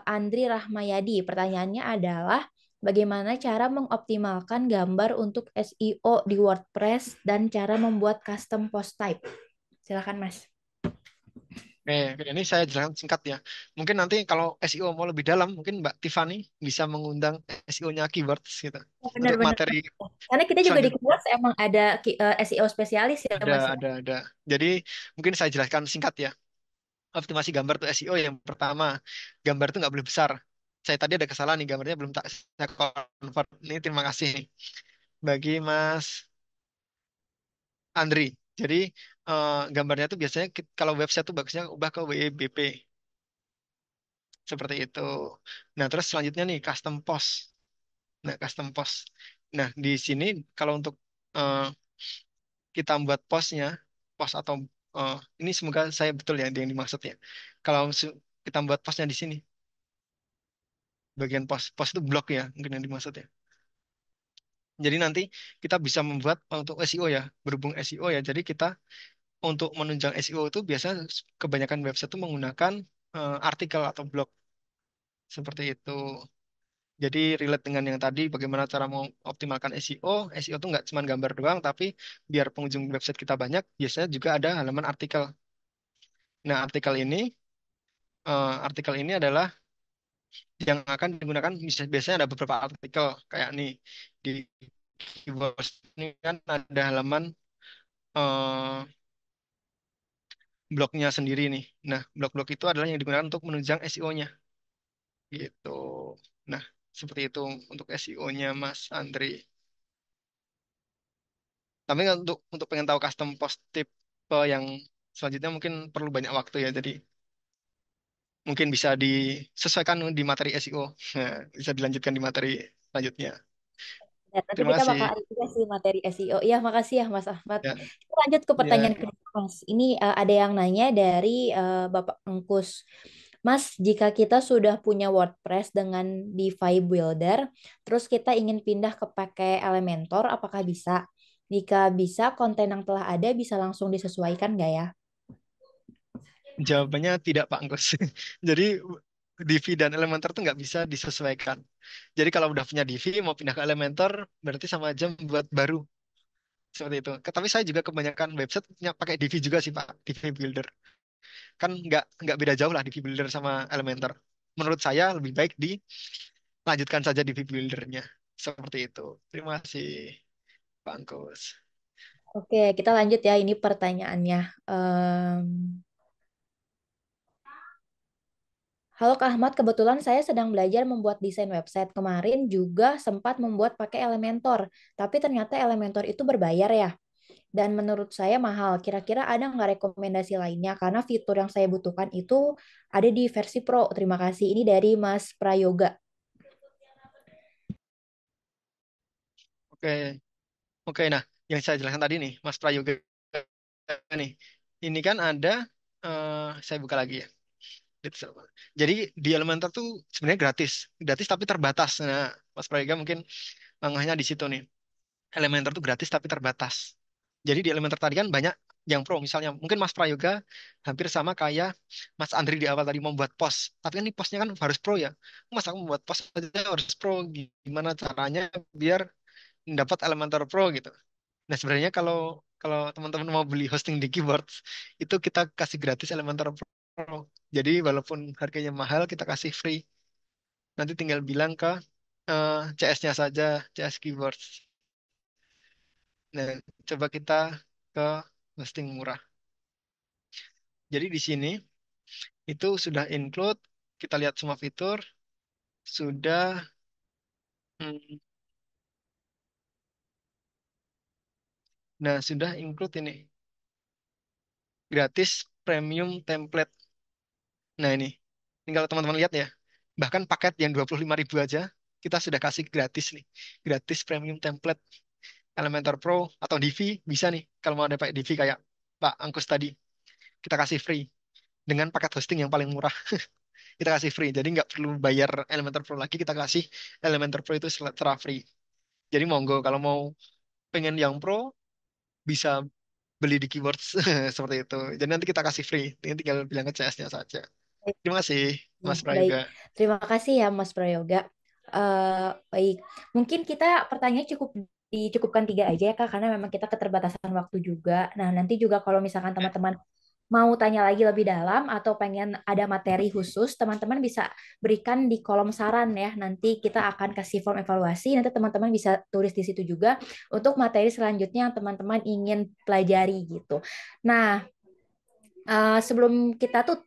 Andri Rahmayadi. Pertanyaannya adalah bagaimana cara mengoptimalkan gambar untuk SEO di WordPress dan cara membuat custom post type. Silakan Mas. Oke, ini saya jelaskan singkat ya. Mungkin nanti kalau SEO mau lebih dalam, mungkin Mbak Tiffany bisa mengundang SEO-nya keywords gitu. Oh, Untuk benar-benar. materi Karena kita juga di selanjutnya Keywords emang ada SEO spesialis ya ada, Mas ya. ada. Jadi mungkin saya jelaskan singkat ya. Optimasi gambar tuh SEO yang pertama, gambar itu nggak boleh besar. Saya tadi ada kesalahan nih, gambarnya belum tak saya convert. Ini terima kasih nih bagi Mas Andri. Jadi gambarnya tuh biasanya kalau website tuh bagusnya ubah ke WEBP seperti itu. Nah, terus selanjutnya nih custom post. Nah, custom post. Nah, di sini kalau untuk eh, kita membuat postnya, post atau ini semoga saya betul ya yang dimaksud ya. Kalau kita membuat postnya di sini, bagian post, post itu blog ya, mungkin yang dimaksud ya. Jadi nanti kita bisa membuat untuk SEO ya, berhubung SEO ya. Jadi kita untuk menunjang SEO itu biasanya kebanyakan website itu menggunakan artikel atau blog seperti itu. Jadi relate dengan yang tadi, bagaimana cara mengoptimalkan SEO. SEO itu nggak cuma gambar doang, tapi biar pengunjung website kita banyak, biasanya juga ada halaman artikel. Nah, artikel ini adalah yang akan digunakan. Biasanya ada beberapa artikel kayak nih di keywords ini kan ada halaman eh, blognya sendiri nih. Nah, blog-blog itu adalah yang digunakan untuk menunjang SEO-nya, gitu. Nah, seperti itu untuk SEO-nya, Mas Andri. Tapi untuk pengen tahu custom post tipe yang selanjutnya mungkin perlu banyak waktu ya. Jadi mungkin bisa disesuaikan di materi SEO. Nah, bisa dilanjutkan di materi selanjutnya. Dan nanti Terima kita bakal kasih. ada juga sih materi SEO. Iya, makasih ya Mas Ahmad. Ya, Kita lanjut ke ya. pertanyaan kedua Mas. Ini ada yang nanya dari Bapak Engkus. Mas, jika kita sudah punya WordPress dengan DeFi Builder, terus kita ingin pindah ke pakai Elementor, apakah bisa? Jika bisa, konten yang telah ada bisa langsung disesuaikan nggak ya? Jawabannya tidak, Pak Anggus. Jadi Divi dan Elementor itu nggak bisa disesuaikan. Jadi kalau udah punya Divi mau pindah ke Elementor berarti sama aja buat baru seperti itu. Tapi saya juga kebanyakan website punya pakai Divi juga sih Pak, Divi Builder. Kan nggak beda jauh lah Divi Builder sama Elementor. Menurut saya lebih baik dilanjutkan saja Divi Buildernya seperti itu. Terima kasih Pak Anggus. Oke, kita lanjut ya. Ini pertanyaannya. Halo Kak Ahmad, kebetulan saya sedang belajar membuat desain website. Kemarin juga sempat membuat pakai Elementor, tapi ternyata Elementor itu berbayar ya. Dan menurut saya mahal. Kira-kira ada nggak rekomendasi lainnya? Karena fitur yang saya butuhkan itu ada di versi Pro. Terima kasih. Ini dari Mas Prayoga. Oke, oke. Nah, yang saya jelaskan tadi nih, Mas Prayoga nih, ini kan ada, saya buka lagi ya. Gitu. Jadi di Elementor tuh sebenarnya gratis, gratis tapi terbatas. Nah, Mas Prayoga mungkin ngehnya di situ nih. Elementor tuh gratis tapi terbatas. Jadi di Elementor tadi kan banyak yang pro, misalnya mungkin Mas Prayoga hampir sama kayak Mas Andri di awal tadi membuat post. Tapi kan ini postnya kan harus pro ya. Mas aku membuat post aja harus pro. Gimana caranya biar dapat Elementor Pro gitu. Nah, sebenarnya kalau kalau teman-teman mau beli hosting di Keywords, itu kita kasih gratis Elementor Pro. Jadi walaupun harganya mahal, kita kasih free. Nanti tinggal bilang ke CS-nya saja, CS Keywords. Nah, coba kita ke hosting murah. Jadi di sini itu sudah include, kita lihat semua fitur, sudah, hmm, nah sudah include ini, gratis premium template. Nah ini kalau teman-teman lihat ya, bahkan paket yang 25.000 aja, kita sudah kasih gratis nih. Gratis premium template Elementor Pro atau Divi, bisa nih. Kalau mau ada pakai Divi kayak Pak Angkus tadi, kita kasih free. Dengan paket hosting yang paling murah, kita kasih free. Jadi nggak perlu bayar Elementor Pro lagi, kita kasih Elementor Pro itu secara free. Jadi monggo, kalau mau pengen yang pro, bisa beli di Keywords seperti itu. Jadi nanti kita kasih free, tinggal bilang ke CS-nya saja. Terima kasih, Ya, Mas baik. Prayoga. Terima kasih ya Mas Prayoga. Baik, mungkin kita pertanyaan cukup dicukupkan tiga aja ya Kak, karena memang kita keterbatasan waktu juga. Nah, nanti juga kalau misalkan teman-teman mau tanya lagi lebih dalam atau pengen ada materi khusus, teman-teman bisa berikan di kolom saran ya. Nanti kita akan kasih form evaluasi, nanti teman-teman bisa tulis di situ juga untuk materi selanjutnya yang teman-teman ingin pelajari gitu. Nah, sebelum kita tutup,